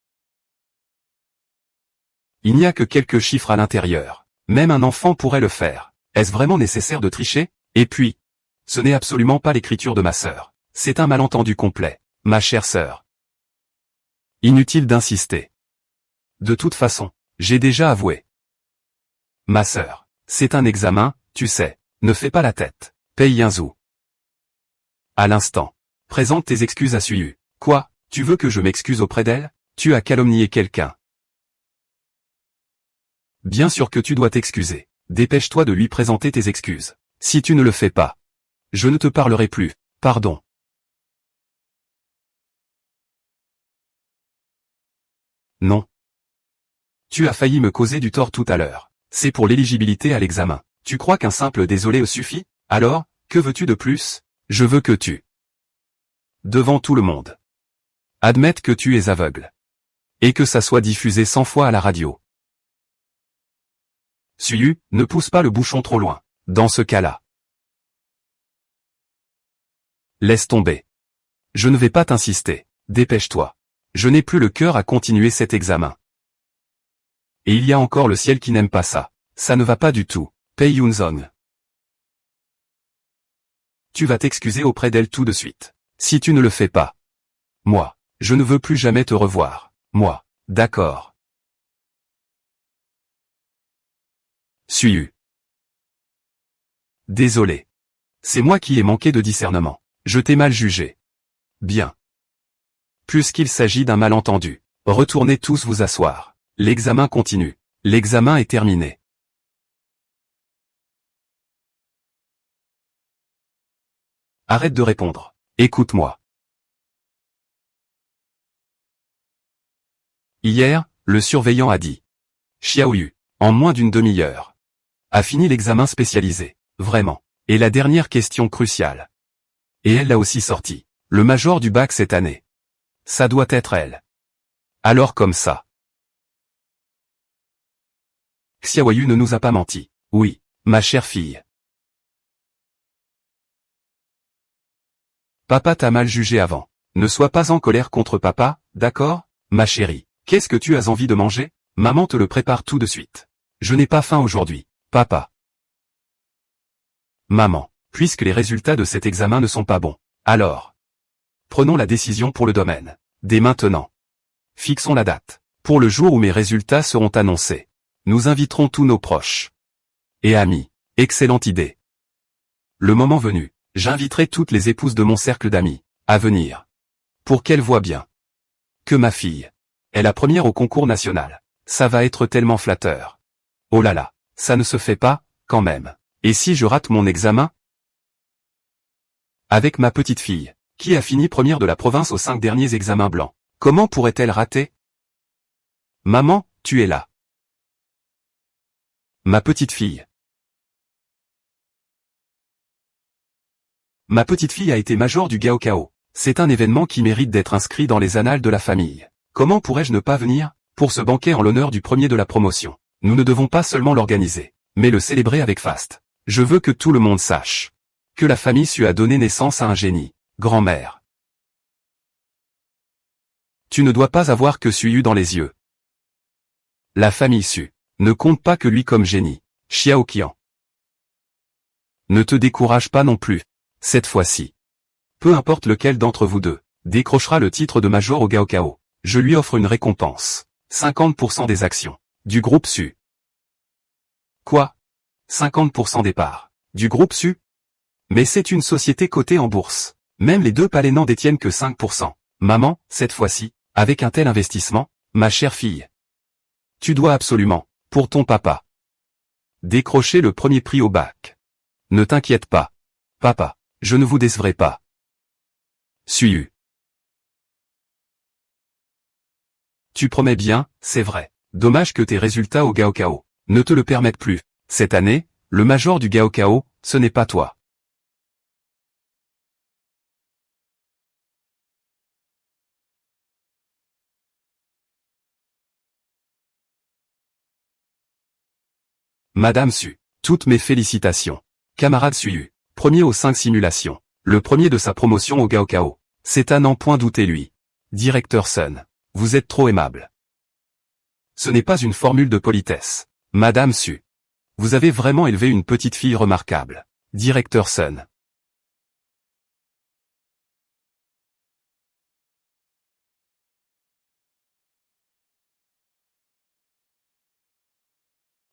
Il n'y a que quelques chiffres à l'intérieur. Même un enfant pourrait le faire. Est-ce vraiment nécessaire de tricher? Et puis, ce n'est absolument pas l'écriture de ma sœur. C'est un malentendu complet. Ma chère sœur. Inutile d'insister. De toute façon, j'ai déjà avoué. Ma sœur, c'est un examen, tu sais. Ne fais pas la tête. Pei Yinzu. À l'instant. Présente tes excuses à Suyu. Quoi, tu veux que je m'excuse auprès d'elle? Tu as calomnié quelqu'un. Bien sûr que tu dois t'excuser. Dépêche-toi de lui présenter tes excuses. Si tu ne le fais pas, je ne te parlerai plus. Pardon. Non. Tu as failli me causer du tort tout à l'heure. C'est pour l'éligibilité à l'examen. Tu crois qu'un simple désolé suffit? Alors, que veux-tu de plus? Je veux que tu, devant tout le monde, admettes que tu es aveugle. Et que ça soit diffusé 100 fois à la radio. Suyu, ne pousse pas le bouchon trop loin. Dans ce cas-là, laisse tomber. Je ne vais pas t'insister. Dépêche-toi. Je n'ai plus le cœur à continuer cet examen. Et il y a encore le ciel qui n'aime pas ça. Ça ne va pas du tout. Pei Yunzong. Tu vas t'excuser auprès d'elle tout de suite. Si tu ne le fais pas. Moi, je ne veux plus jamais te revoir. Moi, d'accord. Suyu. Désolé. C'est moi qui ai manqué de discernement. Je t'ai mal jugé. Bien. Puisqu'il s'agit d'un malentendu, retournez tous vous asseoir. L'examen continue. L'examen est terminé. Arrête de répondre. Écoute-moi. Hier, le surveillant a dit. Xiaoyu, en moins d'une demi-heure, a fini l'examen spécialisé. Vraiment. Et la dernière question cruciale. Et elle l'a aussi sortie. Le major du bac cette année. Ça doit être elle. Alors comme ça. Xiaoyu ne nous a pas menti. Oui, ma chère fille. Papa t'a mal jugé avant. Ne sois pas en colère contre papa, d'accord, ma chérie. Qu'est-ce que tu as envie de manger? Maman te le prépare tout de suite. Je n'ai pas faim aujourd'hui, papa. Maman, puisque les résultats de cet examen ne sont pas bons, alors. Prenons la décision pour le domaine. Dès maintenant. Fixons la date. Pour le jour où mes résultats seront annoncés. Nous inviterons tous nos proches. Et amis. Excellente idée. Le moment venu, j'inviterai toutes les épouses de mon cercle d'amis, à venir. Pour qu'elles voient bien. Que ma fille est la première au concours national. Ça va être tellement flatteur. Oh là là, ça ne se fait pas, quand même. Et si je rate mon examen? Avec ma petite fille, qui a fini première de la province aux 5 derniers examens blancs, comment pourrait-elle rater? Maman, tu es là. Ma petite fille. Ma petite fille a été major du Gaokao. C'est un événement qui mérite d'être inscrit dans les annales de la famille. Comment pourrais-je ne pas venir? Pour ce banquet en l'honneur du premier de la promotion. Nous ne devons pas seulement l'organiser, mais le célébrer avec faste. Je veux que tout le monde sache que la famille Su a donné naissance à un génie. Grand-mère. Tu ne dois pas avoir que Suyu dans les yeux. La famille Su ne compte pas que lui comme génie. Xiao Qian. Ne te décourage pas non plus. Cette fois-ci. Peu importe lequel d'entre vous deux décrochera le titre de major au Gaokao. Je lui offre une récompense. 50% des actions du groupe Su. Quoi? 50% des parts du groupe Su? Mais c'est une société cotée en bourse. Même les deux palais n'en détiennent que 5%. Maman, cette fois-ci, avec un tel investissement, ma chère fille. Tu dois absolument, pour ton papa, décrocher le premier prix au bac. Ne t'inquiète pas. Papa, je ne vous décevrai pas. Suyu. Tu promets bien, c'est vrai. Dommage que tes résultats au Gaokao ne te le permettent plus. Cette année, le major du Gaokao, ce n'est pas toi. Madame Su, toutes mes félicitations. Camarade Suyu, premier aux 5 simulations, le premier de sa promotion au Gaokao. C'est à n'en point douter lui. Directeur Sun, vous êtes trop aimable. Ce n'est pas une formule de politesse. Madame Su, vous avez vraiment élevé une petite fille remarquable. Directeur Sun.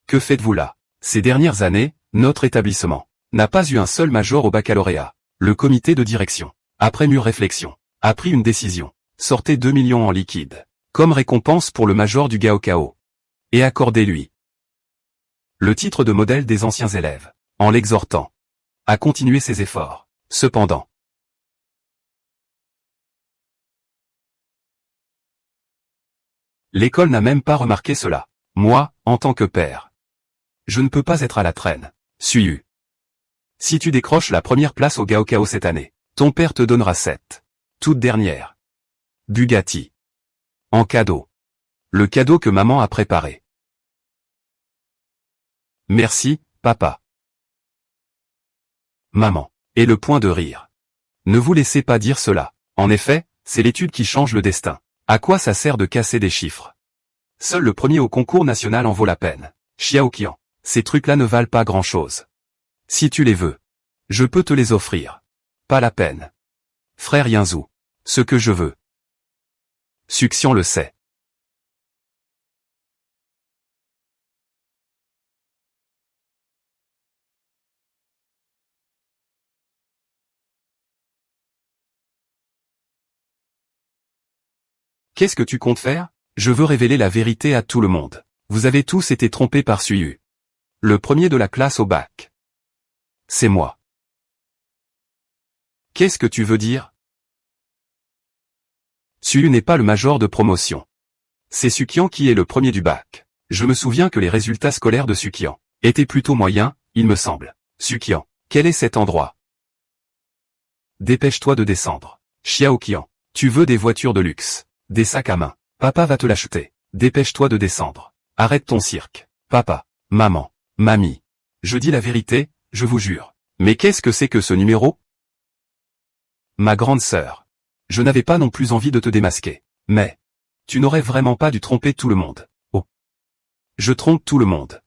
Que faites-vous là? Ces dernières années, notre établissement n'a pas eu un seul major au baccalauréat. Le comité de direction, après mûre réflexion, a pris une décision. Sortez 2 millions en liquide, comme récompense pour le major du Gaokao. Et accordez-lui le titre de modèle des anciens élèves, en l'exhortant à continuer ses efforts. Cependant, l'école n'a même pas remarqué cela. Moi, en tant que père, je ne peux pas être à la traîne. Suyu. Si tu décroches la première place au Gaokao cette année, ton père te donnera cette toute dernière Bugatti en cadeau. Le cadeau que maman a préparé. Merci, papa. Maman. Et le point de rire. Ne vous laissez pas dire cela. En effet, c'est l'étude qui change le destin. À quoi ça sert de casser des chiffres? Seul le premier au concours national en vaut la peine. Xiao Qian. Ces trucs-là ne valent pas grand-chose. Si tu les veux, je peux te les offrir. Pas la peine. Frère Yinzu. Ce que je veux. Succion le sait. Qu'est-ce que tu comptes faire? Je veux révéler la vérité à tout le monde. Vous avez tous été trompés par Suyu. Le premier de la classe au bac. C'est moi. Qu'est-ce que tu veux dire? Suyu n'est pas le major de promotion. C'est Sukian qui est le premier du bac. Je me souviens que les résultats scolaires de Sukian étaient plutôt moyens, il me semble. Sukian, Quel est cet endroit? Dépêche-toi de descendre. Xiao Qian. Tu veux des voitures de luxe, des sacs à main. Papa va te l'acheter. Dépêche-toi de descendre. Arrête ton cirque. Papa, maman, mamie. Je dis la vérité, je vous jure. Mais qu'est-ce que c'est que ce numéro? Ma grande sœur. Je n'avais pas non plus envie de te démasquer. Mais, tu n'aurais vraiment pas dû tromper tout le monde. Oh. Je trompe tout le monde.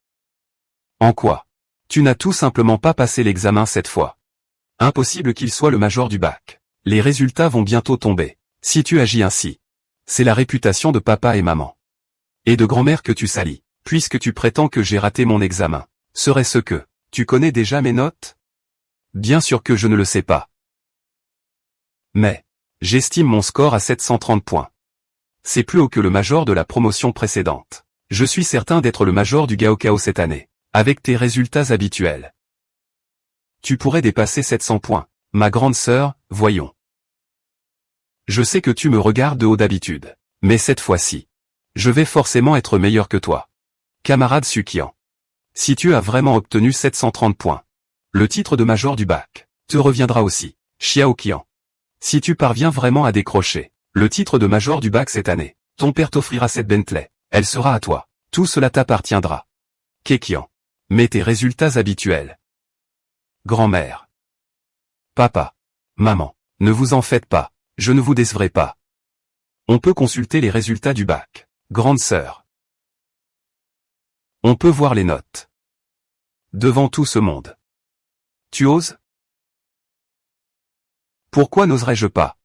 En quoi? Tu n'as tout simplement pas passé l'examen cette fois. Impossible qu'il soit le major du bac. Les résultats vont bientôt tomber. Si tu agis ainsi, c'est la réputation de papa et maman. Et de grand-mère que tu salis, puisque tu prétends que j'ai raté mon examen. Serait-ce que, tu connais déjà mes notes? Bien sûr que je ne le sais pas. Mais, j'estime mon score à 730 points. C'est plus haut que le major de la promotion précédente. Je suis certain d'être le major du Gaokao cette année, avec tes résultats habituels. Tu pourrais dépasser 700 points. Ma grande sœur, voyons. Je sais que tu me regardes de haut d'habitude, mais cette fois-ci, je vais forcément être meilleur que toi. Camarade Sukian. Si tu as vraiment obtenu 730 points, le titre de major du bac te reviendra aussi, Xiao Qian. Si tu parviens vraiment à décrocher le titre de major du bac cette année, ton père t'offrira cette Bentley, elle sera à toi, tout cela t'appartiendra. Kekian. Mets tes résultats habituels. Grand-mère. Papa. Maman. Ne vous en faites pas, je ne vous décevrai pas. On peut consulter les résultats du bac. Grande sœur. On peut voir les notes. Devant tout ce monde. Tu oses? Pourquoi n'oserais-je pas?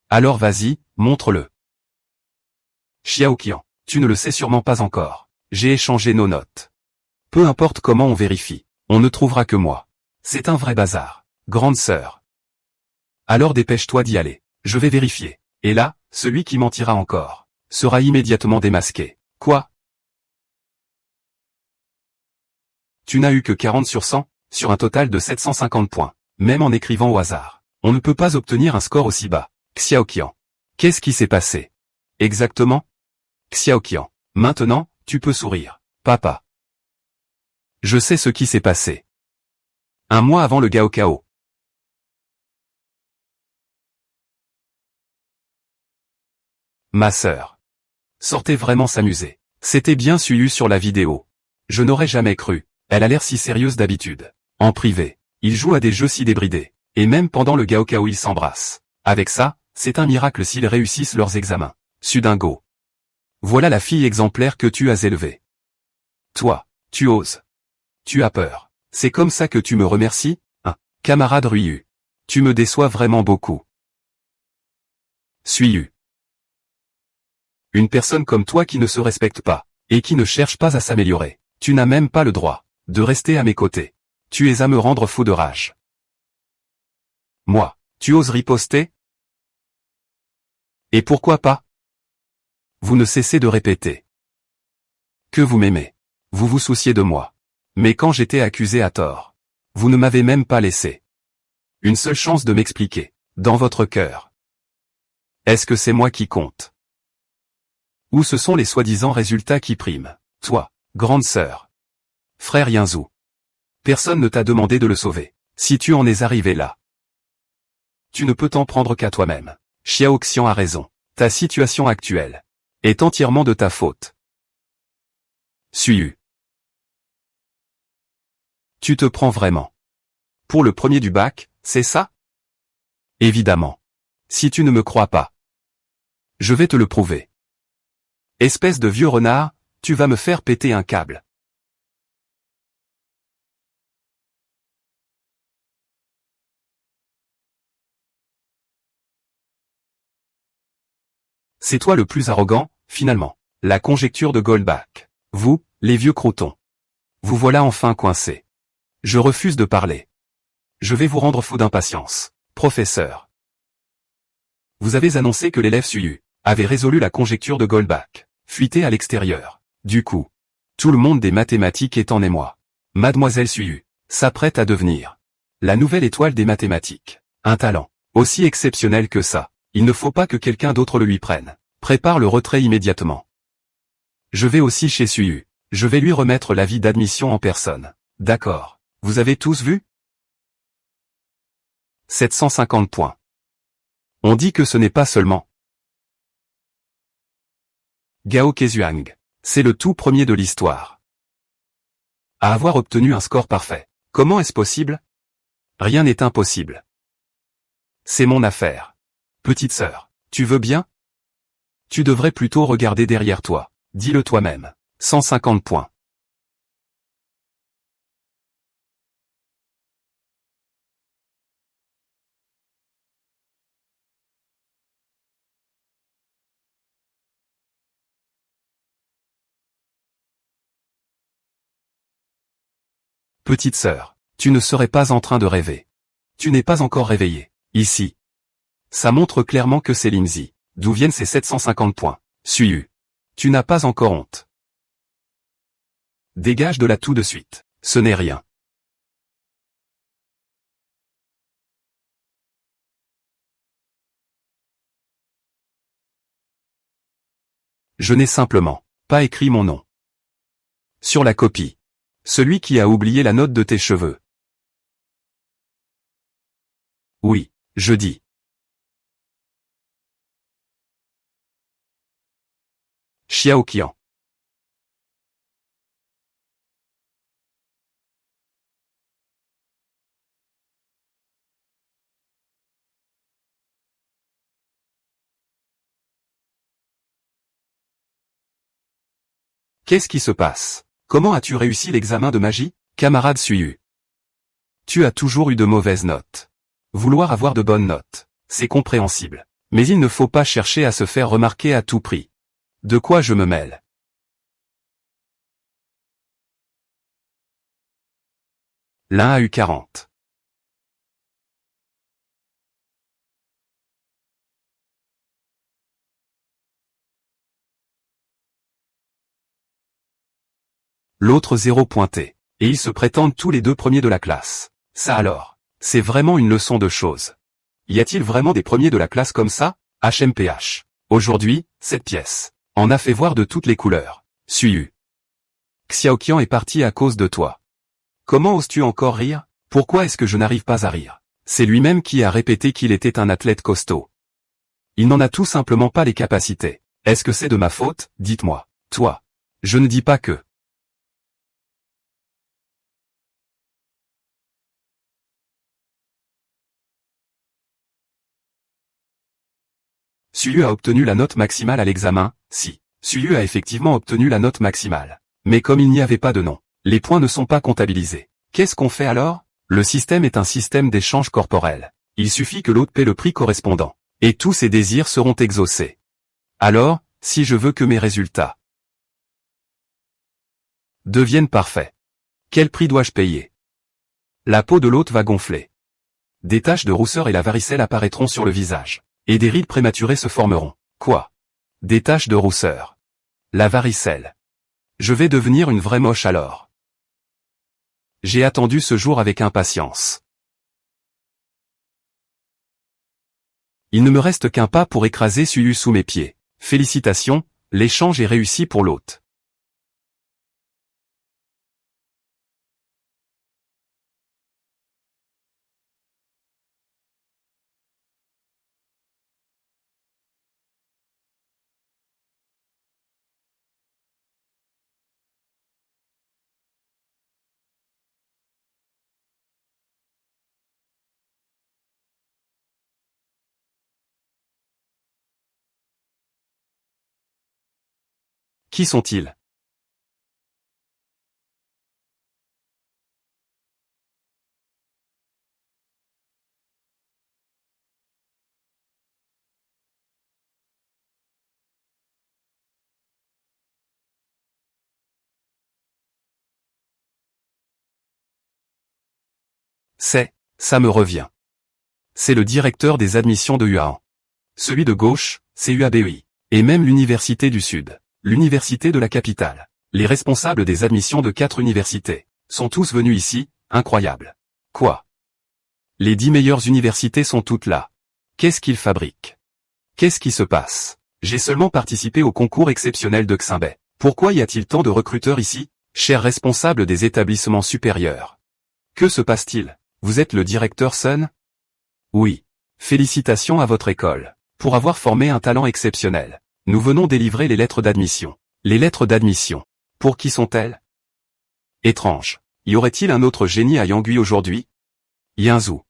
Alors vas-y, montre-le. Xiao Qian, tu ne le sais sûrement pas encore. J'ai échangé nos notes. Peu importe comment on vérifie, on ne trouvera que moi. C'est un vrai bazar. Grande sœur. Alors dépêche-toi d'y aller. Je vais vérifier. Et là, celui qui mentira encore sera immédiatement démasqué. Quoi? Tu n'as eu que 40 sur 100, sur un total de 750 points. Même en écrivant au hasard, on ne peut pas obtenir un score aussi bas. Xiao Qian. Qu'est-ce qui s'est passé? Exactement? Xiao Qian. Maintenant, tu peux sourire. Papa. Je sais ce qui s'est passé. Un mois avant le Gaokao. Ma sœur. Sortait vraiment s'amuser. C'était bien Suyu sur la vidéo. Je n'aurais jamais cru. Elle a l'air si sérieuse d'habitude. En privé, ils jouent à des jeux si débridés. Et même pendant le Gaokao ils s'embrassent. Avec ça, c'est un miracle s'ils réussissent leurs examens. Sudingo. Voilà la fille exemplaire que tu as élevée. Toi, tu oses. Tu as peur. C'est comme ça que tu me remercies, hein, camarade Ryu. Tu me déçois vraiment beaucoup. Suyu. Une personne comme toi qui ne se respecte pas, et qui ne cherche pas à s'améliorer. Tu n'as même pas le droit de rester à mes côtés. Tu es à me rendre fou de rage. Moi, tu oses riposter? Et pourquoi pas? Vous ne cessez de répéter que vous m'aimez. Vous vous souciez de moi. Mais quand j'étais accusé à tort, vous ne m'avez même pas laissé une seule chance de m'expliquer, dans votre cœur. Est-ce que c'est moi qui compte? Ou ce sont les soi-disant résultats qui priment? Toi, grande sœur. Frère Yinzu. Personne ne t'a demandé de le sauver. Si tu en es arrivé là, tu ne peux t'en prendre qu'à toi-même. Xiao Qian a raison. Ta situation actuelle est entièrement de ta faute. Suyu. Tu te prends vraiment pour le premier du bac, c'est ça? Évidemment. Si tu ne me crois pas, je vais te le prouver. Espèce de vieux renard, tu vas me faire péter un câble. C'est toi le plus arrogant, finalement. La conjecture de Goldbach. Vous, les vieux croutons. Vous voilà enfin coincés. Je refuse de parler. Je vais vous rendre fou d'impatience. Professeur. Vous avez annoncé que l'élève Suyu avait résolu la conjecture de Goldbach, fuité à l'extérieur. Du coup, tout le monde des mathématiques est en émoi. Mademoiselle Suyu s'apprête à devenir la nouvelle étoile des mathématiques. Un talent aussi exceptionnel que ça. Il ne faut pas que quelqu'un d'autre le lui prenne. Prépare le retrait immédiatement. Je vais aussi chez Suyu. Je vais lui remettre l'avis d'admission en personne. D'accord. Vous avez tous vu? 750 points. On dit que ce n'est pas seulement Gao Kezuang. C'est le tout premier de l'histoire à avoir obtenu un score parfait. Comment est-ce possible? Rien n'est impossible. C'est mon affaire. Petite sœur, tu veux bien? Tu devrais plutôt regarder derrière toi. Dis-le toi-même. 150 points. Petite sœur, tu ne serais pas en train de rêver. Tu n'es pas encore réveillée. Ici. Ça montre clairement que c'est Lindsay. D'où viennent ces 750 points? Suiu. Tu n'as pas encore honte. Dégage de là tout de suite. Ce n'est rien. Je n'ai simplement pas écrit mon nom sur la copie. Celui qui a oublié la note de tes cheveux. Oui, je dis. Xiaoqian. Qu'est-ce qui se passe? Comment as-tu réussi l'examen de magie, camarade Suyu? Tu as toujours eu de mauvaises notes. Vouloir avoir de bonnes notes, c'est compréhensible. Mais il ne faut pas chercher à se faire remarquer à tout prix. De quoi je me mêle? L'un a eu 40. L'autre 0 pointé. Et ils se prétendent tous les deux premiers de la classe. Ça alors, c'est vraiment une leçon de choses. Y a-t-il vraiment des premiers de la classe comme ça? HMPH. Aujourd'hui, cette pièce en a fait voir de toutes les couleurs. Suyu. Xiaoqian est parti à cause de toi. Comment oses-tu encore rire? Pourquoi est-ce que je n'arrive pas à rire? C'est lui-même qui a répété qu'il était un athlète costaud. Il n'en a tout simplement pas les capacités. Est-ce que c'est de ma faute? Dites-moi. Toi. Je ne dis pas que. Suyu a obtenu la note maximale à l'examen, si. Suyu a effectivement obtenu la note maximale. Mais comme il n'y avait pas de nom, les points ne sont pas comptabilisés. Qu'est-ce qu'on fait alors? Le système est un système d'échange corporel. Il suffit que l'autre paie le prix correspondant. Et tous ses désirs seront exaucés. Alors, si je veux que mes résultats deviennent parfaits, quel prix dois-je payer? La peau de l'hôte va gonfler. Des taches de rousseur et la varicelle apparaîtront sur le visage. Et des rides prématurées se formeront. Quoi? Des taches de rousseur. La varicelle. Je vais devenir une vraie moche alors. J'ai attendu ce jour avec impatience. Il ne me reste qu'un pas pour écraser Suyu sous mes pieds. Félicitations, l'échange est réussi pour l'hôte. Qui sont-ils? Ça me revient. C'est le directeur des admissions de Yuan. Celui de gauche, c'est UABEI. Et même l'université du Sud. L'université de la capitale. Les responsables des admissions de 4 universités sont tous venus ici, incroyable. Quoi? Les 10 meilleures universités sont toutes là. Qu'est-ce qu'ils fabriquent? Qu'est-ce qui se passe? J'ai seulement participé au concours exceptionnel de Xinbei. Pourquoi y a-t-il tant de recruteurs ici, chers responsables des établissements supérieurs? Que se passe-t-il? Vous êtes le directeur Sun? Oui. Félicitations à votre école. Pour avoir formé un talent exceptionnel. Nous venons délivrer les lettres d'admission. Les lettres d'admission. Pour qui sont-elles? Étrange. Y aurait-il un autre génie à Yangui aujourd'hui? Yinzhu.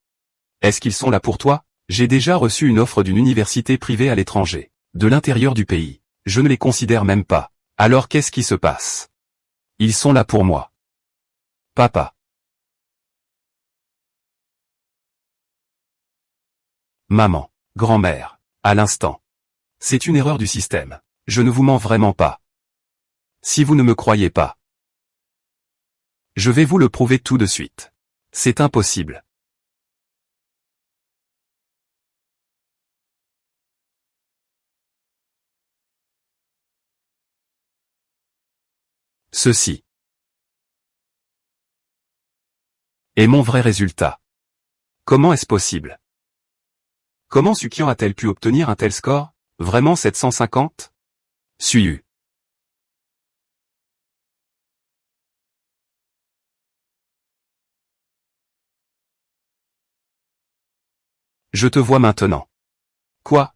Est-ce qu'ils sont là pour toi? J'ai déjà reçu une offre d'une université privée à l'étranger. De l'intérieur du pays. Je ne les considère même pas. Alors qu'est-ce qui se passe? Ils sont là pour moi. Papa. Maman. Grand-mère. À l'instant. C'est une erreur du système. Je ne vous mens vraiment pas. Si vous ne me croyez pas, je vais vous le prouver tout de suite. C'est impossible. Ceci est mon vrai résultat. Comment est-ce possible? Comment Sukian a-t-elle pu obtenir un tel score? Vraiment 750? Suyu. Je te vois maintenant. Quoi?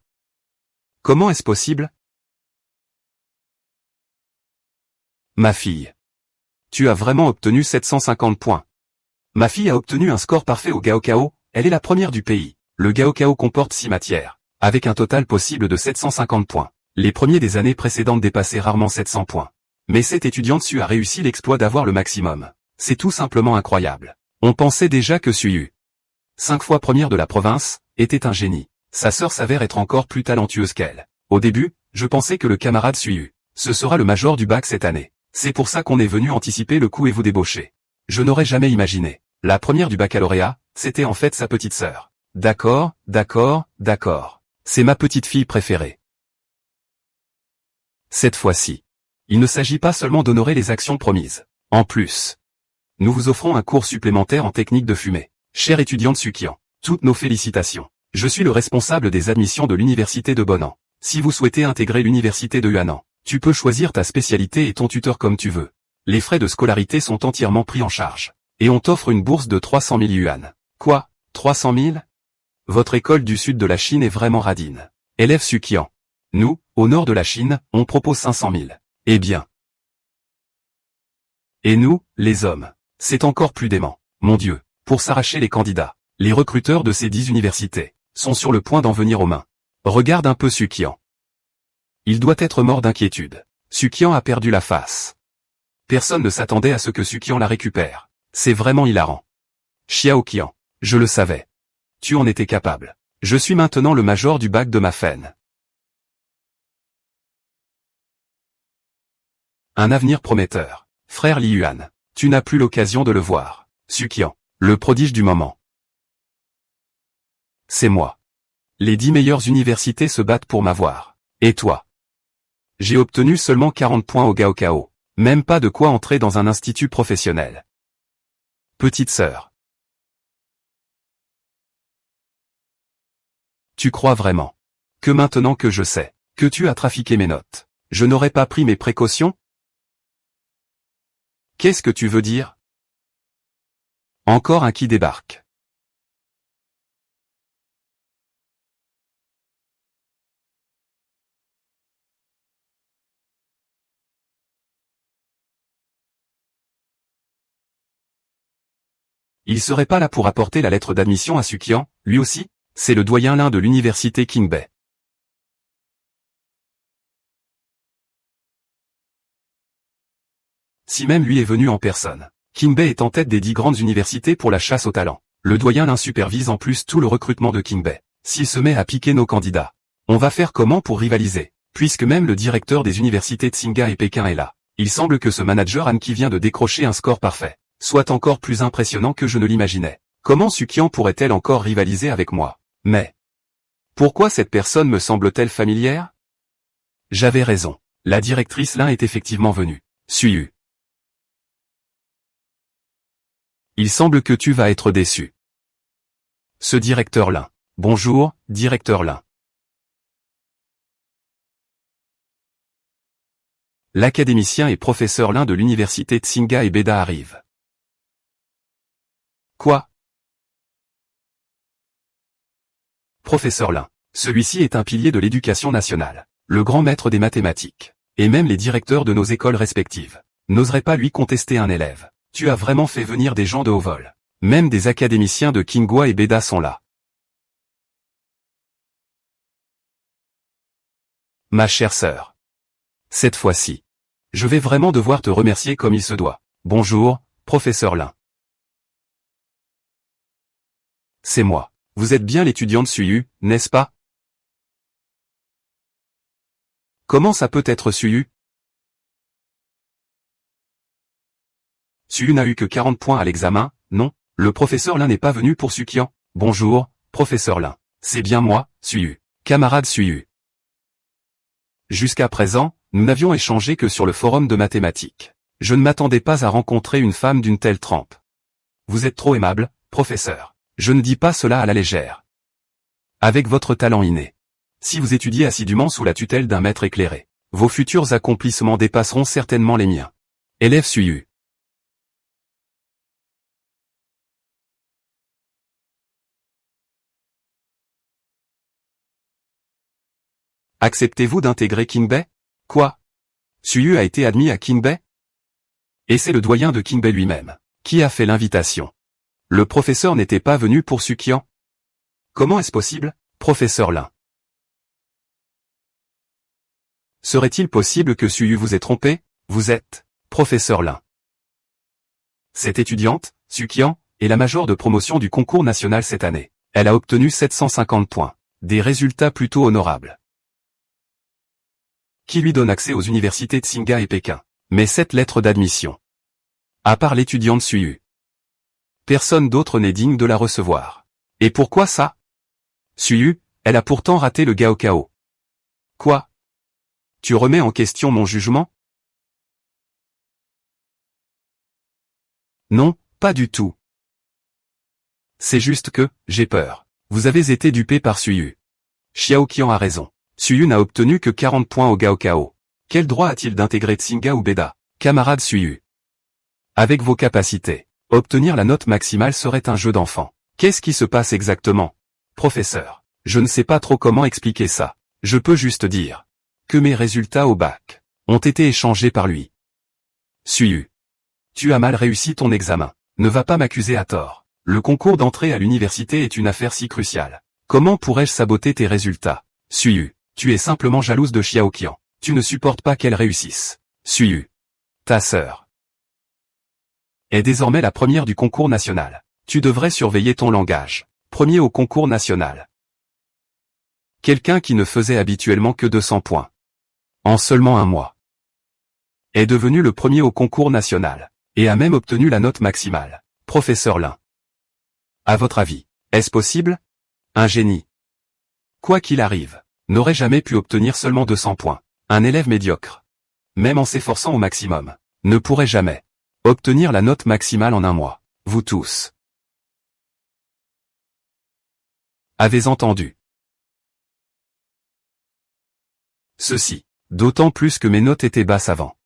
Comment est-ce possible? Ma fille. Tu as vraiment obtenu 750 points. Ma fille a obtenu un score parfait au Gaokao, elle est la première du pays. Le Gaokao comporte 6 matières, avec un total possible de 750 points. Les premiers des années précédentes dépassaient rarement 700 points. Mais cette étudiante Su a réussi l'exploit d'avoir le maximum. C'est tout simplement incroyable. On pensait déjà que Suyu, 5 fois première de la province, était un génie. Sa sœur s'avère être encore plus talentueuse qu'elle. Au début, je pensais que le camarade Suyu, ce sera le major du bac cette année. C'est pour ça qu'on est venu anticiper le coup et vous débaucher. Je n'aurais jamais imaginé. La première du baccalauréat, c'était en fait sa petite sœur. D'accord, d'accord, d'accord. C'est ma petite fille préférée. Cette fois-ci, il ne s'agit pas seulement d'honorer les actions promises. En plus, nous vous offrons un cours supplémentaire en technique de fumée. Chère étudiante Sukian, toutes nos félicitations. Je suis le responsable des admissions de l'université de Bonan. Si vous souhaitez intégrer l'université de Huanan, tu peux choisir ta spécialité et ton tuteur comme tu veux. Les frais de scolarité sont entièrement pris en charge. Et on t'offre une bourse de 300 000 yuan. Quoi? 300 000? Votre école du sud de la Chine est vraiment radine. Élève Sukian. Nous, au nord de la Chine, on propose 500 000. Eh bien. Et nous, les hommes. C'est encore plus dément. Mon Dieu. Pour s'arracher les candidats. Les recruteurs de ces 10 universités sont sur le point d'en venir aux mains. Regarde un peu Sukian. Il doit être mort d'inquiétude. Sukian a perdu la face. Personne ne s'attendait à ce que Sukian la récupère. C'est vraiment hilarant. Xiaoqian, je le savais. Tu en étais capable. Je suis maintenant le major du bac de ma faine. Un avenir prometteur. Frère Li Yuan, tu n'as plus l'occasion de le voir. Sukian, le prodige du moment. C'est moi. Les 10 meilleures universités se battent pour m'avoir. Et toi? J'ai obtenu seulement 40 points au Gaokao. Même pas de quoi entrer dans un institut professionnel. Petite sœur. Tu crois vraiment que maintenant que je sais que tu as trafiqué mes notes, je n'aurais pas pris mes précautions? Qu'est-ce que tu veux dire? Encore un qui débarque. Il serait pas là pour apporter la lettre d'admission à Sukian, lui aussi? C'est le doyen Lin de l'université Qingbei. Si même lui est venu en personne. Qingbei est en tête des 10 grandes universités pour la chasse au talent. Le doyen Lin supervise en plus tout le recrutement de Qingbei. S'il se met à piquer nos candidats, on va faire comment pour rivaliser? Puisque même le directeur des universités Tsinghua et Pékin est là. Il semble que ce manager Han qui vient de décrocher un score parfait soit encore plus impressionnant que je ne l'imaginais. Comment Sukian pourrait-elle encore rivaliser avec moi? Mais pourquoi cette personne me semble-t-elle familière? J'avais raison. La directrice Lin est effectivement venue. Suyu. Il semble que tu vas être déçu. Ce directeur Lin. Bonjour, directeur Lin. L'académicien et professeur Lin de l'université Tsinghua et Beda arrive. Quoi? Professeur Lin. Celui-ci est un pilier de l'éducation nationale, le grand maître des mathématiques. Et même les directeurs de nos écoles respectives n'oseraient pas lui contester un élève. Tu as vraiment fait venir des gens de haut vol. Même des académiciens de Kingwa et Beda sont là. Ma chère sœur. Cette fois-ci, je vais vraiment devoir te remercier comme il se doit. Bonjour, professeur Lin. C'est moi. Vous êtes bien l'étudiante Suyu, n'est-ce pas? Comment ça peut être Suyu? Suyu n'a eu que 40 points à l'examen, non? Le professeur Lin n'est pas venu pour Sukian. Bonjour, professeur Lin. C'est bien moi, Suyu. Camarade Suyu. Jusqu'à présent, nous n'avions échangé que sur le forum de mathématiques. Je ne m'attendais pas à rencontrer une femme d'une telle trempe. Vous êtes trop aimable, professeur. Je ne dis pas cela à la légère. Avec votre talent inné. Si vous étudiez assidûment sous la tutelle d'un maître éclairé, vos futurs accomplissements dépasseront certainement les miens. Élève Suyu. Acceptez-vous d'intégrer Kingbei? Quoi? Suyu a été admis à Kingbei? Et c'est le doyen de Kingbei lui-même qui a fait l'invitation. Le professeur n'était pas venu pour Sukian? Comment est-ce possible, professeur Lin? Serait-il possible que Suyu vous ait trompé? Vous êtes professeur Lin. Cette étudiante, Sukian, est la majeure de promotion du concours national cette année. Elle a obtenu 750 points. Des résultats plutôt honorables. Qui lui donne accès aux universités de Tsinghua et Pékin. Mais cette lettre d'admission. À part l'étudiante Suyu. Personne d'autre n'est digne de la recevoir. Et pourquoi ça? Suyu, elle a pourtant raté le Gaokao. Quoi? Tu remets en question mon jugement? Non, pas du tout. C'est juste que, j'ai peur. Vous avez été dupé par Suyu. Xiaoqian a raison. Suyu n'a obtenu que 40 points au Gaokao. Quel droit a-t-il d'intégrer Tsinghua ou Beda? Camarade Suyu. Avec vos capacités, obtenir la note maximale serait un jeu d'enfant. Qu'est-ce qui se passe exactement? Professeur, je ne sais pas trop comment expliquer ça. Je peux juste dire que mes résultats au bac ont été échangés par lui. Suyu. Tu as mal réussi ton examen. Ne va pas m'accuser à tort. Le concours d'entrée à l'université est une affaire si cruciale. Comment pourrais-je saboter tes résultats? Suyu. Tu es simplement jalouse de Xiaoqian. Tu ne supportes pas qu'elle réussisse. Suyu. Ta sœur est désormais la première du concours national. Tu devrais surveiller ton langage. Premier au concours national. Quelqu'un qui ne faisait habituellement que 200 points. En seulement un mois. Est devenu le premier au concours national. Et a même obtenu la note maximale. Professeur Lin. À votre avis, est-ce possible? Un génie. Quoi qu'il arrive, n'aurait jamais pu obtenir seulement 200 points. Un élève médiocre, même en s'efforçant au maximum, ne pourrait jamais obtenir la note maximale en un mois. Vous tous avez entendu ceci, d'autant plus que mes notes étaient basses avant.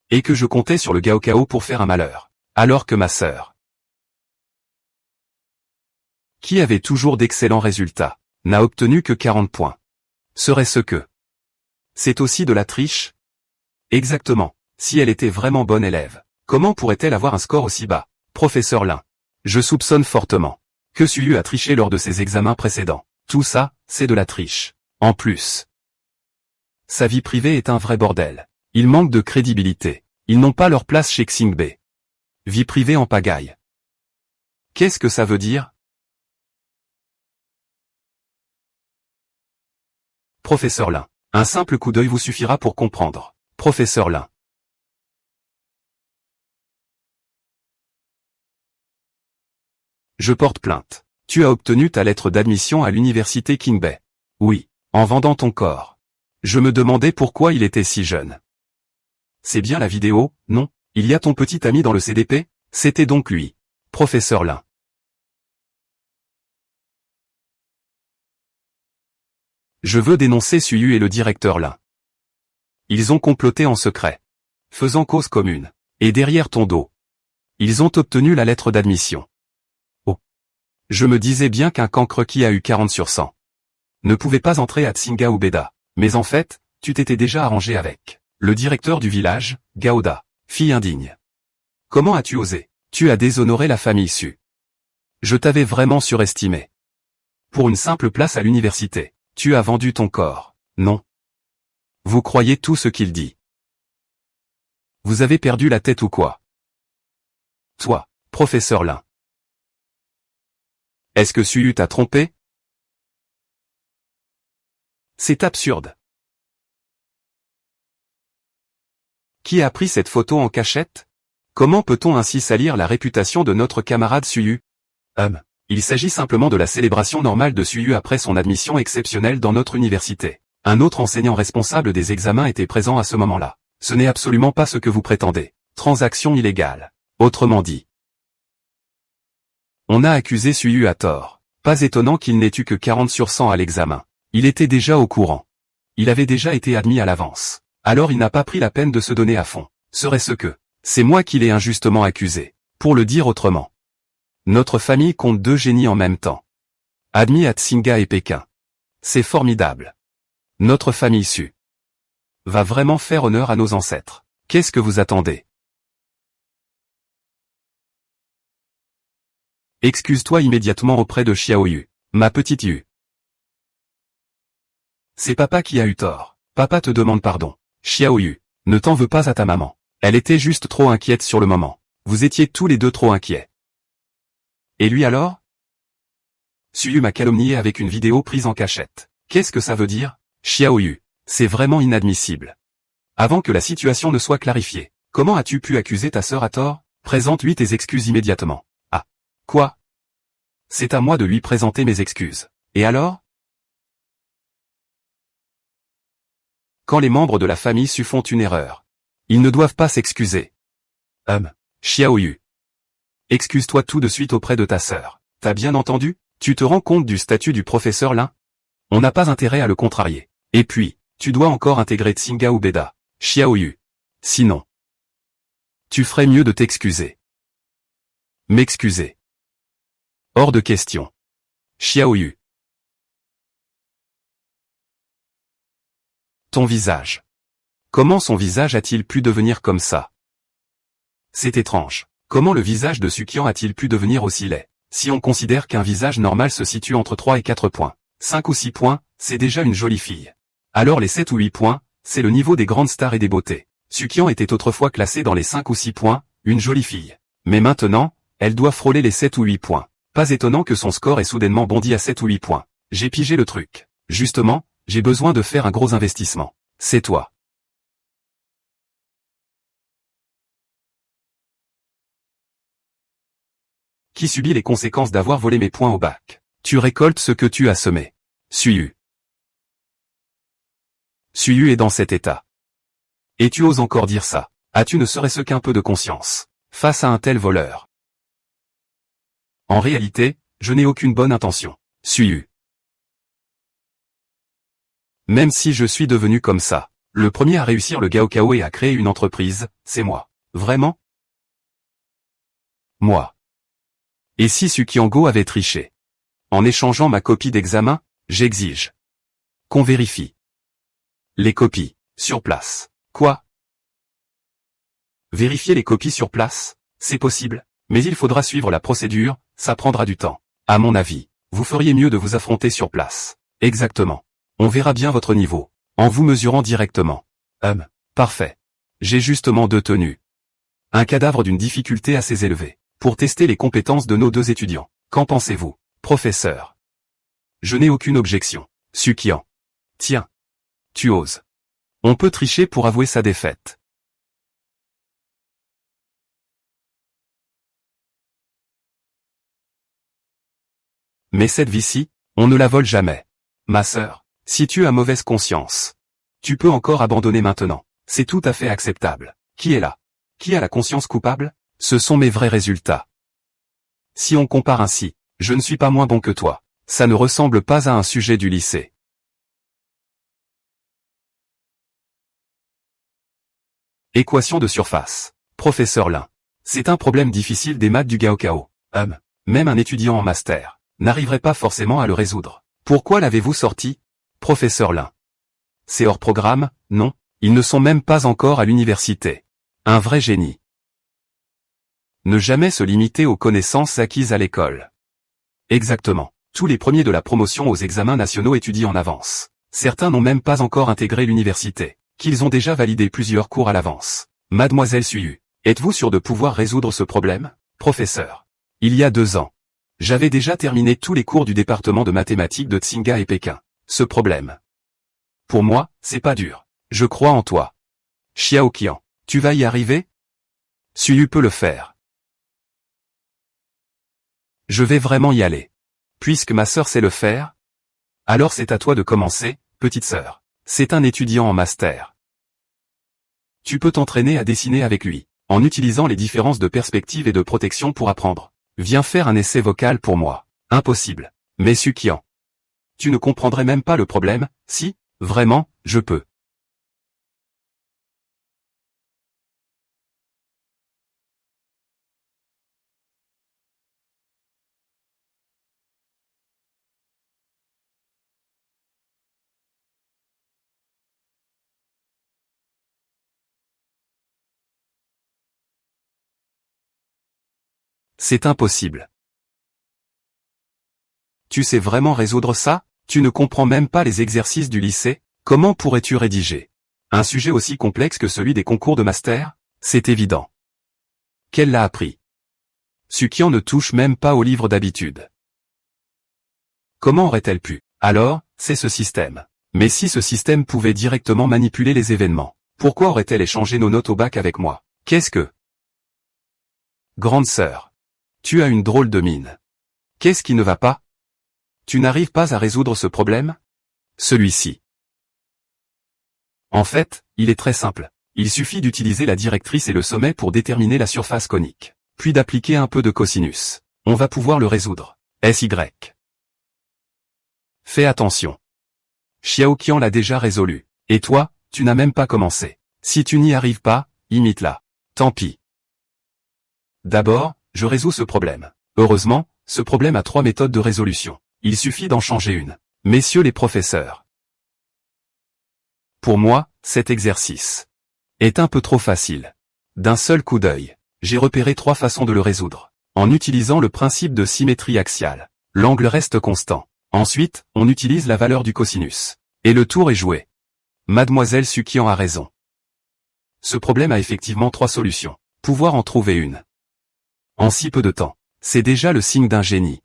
Et que je comptais sur le Gaokao pour faire un malheur, alors que ma sœur, qui avait toujours d'excellents résultats, n'a obtenu que 40 points. Serait-ce que c'est aussi de la triche? Exactement. Si elle était vraiment bonne élève, comment pourrait-elle avoir un score aussi bas? Professeur Lin. Je soupçonne fortement que Suyu a triché lors de ses examens précédents. Tout ça, c'est de la triche. En plus, sa vie privée est un vrai bordel. Ils manquent de crédibilité. Ils n'ont pas leur place chez Xingbei. Vie privée en pagaille. Qu'est-ce que ça veut dire? Professeur Lin. Un simple coup d'œil vous suffira pour comprendre. Professeur Lin. Je porte plainte. Tu as obtenu ta lettre d'admission à l'université Kingbei. Oui, en vendant ton corps. Je me demandais pourquoi il était si jeune. C'est bien la vidéo, non? Il y a ton petit ami dans le CDP? C'était donc lui. Professeur Lin. Je veux dénoncer Suyu et le directeur Lin. Ils ont comploté en secret. faisant cause commune. Et derrière ton dos. Ils ont obtenu la lettre d'admission. Oh. Je me disais bien qu'un cancre qui a eu 40 sur 100 ne pouvait pas entrer à Tsinga Ubeda. Mais en fait, tu t'étais déjà arrangé avec le directeur du village, Gaoda, fille indigne. Comment as-tu osé? Tu as déshonoré la famille Su. Je t'avais vraiment surestimé. Pour une simple place à l'université, tu as vendu ton corps, non? Vous croyez tout ce qu'il dit? Vous avez perdu la tête ou quoi? Toi, professeur Lin. Est-ce que Suyu t'a trompé? C'est absurde. Qui a pris cette photo en cachette? Comment peut-on ainsi salir la réputation de notre camarade Suyu? Il s'agit simplement de la célébration normale de Suyu après son admission exceptionnelle dans notre université. Un autre enseignant responsable des examens était présent à ce moment-là. Ce n'est absolument pas ce que vous prétendez. Transaction illégale. Autrement dit. On a accusé Suyu à tort. Pas étonnant qu'il n'ait eu que 40 sur 100 à l'examen. Il était déjà au courant. Il avait déjà été admis à l'avance. Alors il n'a pas pris la peine de se donner à fond. Serait-ce que c'est moi qui l'ai injustement accusé. Pour le dire autrement. Notre famille compte 2 génies en même temps. Admis à Tsinga et Pékin. C'est formidable. Notre famille Su va vraiment faire honneur à nos ancêtres. Qu'est-ce que vous attendez? Excuse-toi immédiatement auprès de Xiaoyu, ma petite Yu. C'est papa qui a eu tort. Papa te demande pardon. Xiaoyu, ne t'en veux pas à ta maman. Elle était juste trop inquiète sur le moment. Vous étiez tous les deux trop inquiets. Et lui alors? Suyu m'a calomnié avec une vidéo prise en cachette. Qu'est-ce que ça veut dire? Xiaoyu, c'est vraiment inadmissible. Avant que la situation ne soit clarifiée, comment as-tu pu accuser ta sœur à tort? Présente-lui tes excuses immédiatement. Ah. Quoi? C'est à moi de lui présenter mes excuses. Et alors? Quand les membres de la famille Su font une erreur, ils ne doivent pas s'excuser. Xiaoyu. Excuse-toi tout de suite auprès de ta sœur. T'as bien entendu? Tu te rends compte du statut du professeur Lin? On n'a pas intérêt à le contrarier. Et puis, tu dois encore intégrer Tsinga Ubeda. Xiaoyu. Sinon, tu ferais mieux de t'excuser. M'excuser. Hors de question. Xiaoyu. Ton visage. Comment son visage a-t-il pu devenir comme ça? C'est étrange. Comment le visage de Sukian a-t-il pu devenir aussi laid? Si on considère qu'un visage normal se situe entre 3 et 4 points, 5 ou 6 points, c'est déjà une jolie fille. Alors les 7 ou 8 points, c'est le niveau des grandes stars et des beautés. Sukian était autrefois classée dans les 5 ou 6 points, une jolie fille. Mais maintenant, elle doit frôler les 7 ou 8 points. Pas étonnant que son score ait soudainement bondi à 7 ou 8 points. J'ai pigé le truc. Justement, j'ai besoin de faire un gros investissement. C'est toi. Qui subit les conséquences d'avoir volé mes points au bac. Tu récoltes ce que tu as semé. Suyu. Suyu est dans cet état. Et tu oses encore dire ça. As-tu ne serait-ce qu'un peu de conscience face à un tel voleur? En réalité, je n'ai aucune bonne intention. Suyu. Même si je suis devenu comme ça, le premier à réussir le Gaokao et à créer une entreprise, c'est moi. Vraiment? Moi. Et si Sukiango avait triché? En échangeant ma copie d'examen, j'exige qu'on vérifie les copies sur place. Quoi? Vérifier les copies sur place? C'est possible, mais il faudra suivre la procédure, ça prendra du temps. À mon avis, vous feriez mieux de vous affronter sur place. Exactement. On verra bien votre niveau, en vous mesurant directement. Parfait. J'ai justement 2 tenues. Un cadavre d'une difficulté assez élevée. Pour tester les compétences de nos 2 étudiants. Qu'en pensez-vous, professeur? Je n'ai aucune objection. Sukian. Tiens. Tu oses. On peut tricher pour avouer sa défaite. Mais cette vie-ci, on ne la vole jamais. Ma sœur, si tu as mauvaise conscience, tu peux encore abandonner maintenant. C'est tout à fait acceptable. Qui est là? Qui a la conscience coupable? Ce sont mes vrais résultats. Si on compare ainsi, je ne suis pas moins bon que toi. Ça ne ressemble pas à un sujet du lycée. Équation de surface. Professeur Lin. C'est un problème difficile des maths du Gaokao. Même un étudiant en master n'arriverait pas forcément à le résoudre. Pourquoi l'avez-vous sorti, professeur Lin? C'est hors programme, non? Ils ne sont même pas encore à l'université. Un vrai génie. Ne jamais se limiter aux connaissances acquises à l'école. Exactement. Tous les premiers de la promotion aux examens nationaux étudient en avance. Certains n'ont même pas encore intégré l'université, qu'ils ont déjà validé plusieurs cours à l'avance. Mademoiselle Suyu, êtes-vous sûre de pouvoir résoudre ce problème, professeur? Il y a 2 ans. J'avais déjà terminé tous les cours du département de mathématiques de Tsinga et Pékin. Ce problème. Pour moi, c'est pas dur. Je crois en toi. Xiao Qian, tu vas y arriver? Suyu peut le faire. Je vais vraiment y aller. Puisque ma sœur sait le faire? Alors c'est à toi de commencer, petite sœur. C'est un étudiant en master. Tu peux t'entraîner à dessiner avec lui, en utilisant les différences de perspective et de protection pour apprendre. Viens faire un essai vocal pour moi. Impossible. Mais Sukian. Tu ne comprendrais même pas le problème, si, vraiment, je peux. C'est impossible. Tu sais vraiment résoudre ça? Tu ne comprends même pas les exercices du lycée? Comment pourrais-tu rédiger un sujet aussi complexe que celui des concours de master? C'est évident. Qu'elle l'a appris. Sukian ne touche même pas au livre d'habitude. Comment aurait-elle pu? Alors, c'est ce système. Mais si ce système pouvait directement manipuler les événements, pourquoi aurait-elle échangé nos notes au bac avec moi? Qu'est-ce que... Grande sœur. Tu as une drôle de mine. Qu'est-ce qui ne va pas? Tu n'arrives pas à résoudre ce problème? Celui-ci. En fait, il est très simple. Il suffit d'utiliser la directrice et le sommet pour déterminer la surface conique, puis d'appliquer un peu de cosinus. On va pouvoir le résoudre. SY. Fais attention. Xiao Qian l'a déjà résolu. Et toi, tu n'as même pas commencé. Si tu n'y arrives pas, imite-la. Tant pis. D'abord, je résous ce problème. Heureusement, ce problème a 3 méthodes de résolution. Il suffit d'en changer une. Messieurs les professeurs. Pour moi, cet exercice est un peu trop facile. D'un seul coup d'œil, j'ai repéré 3 façons de le résoudre. En utilisant le principe de symétrie axiale, l'angle reste constant. Ensuite, on utilise la valeur du cosinus. Et le tour est joué. Mademoiselle Sukian a raison. Ce problème a effectivement 3 solutions. Pouvoir en trouver une en si peu de temps, c'est déjà le signe d'un génie.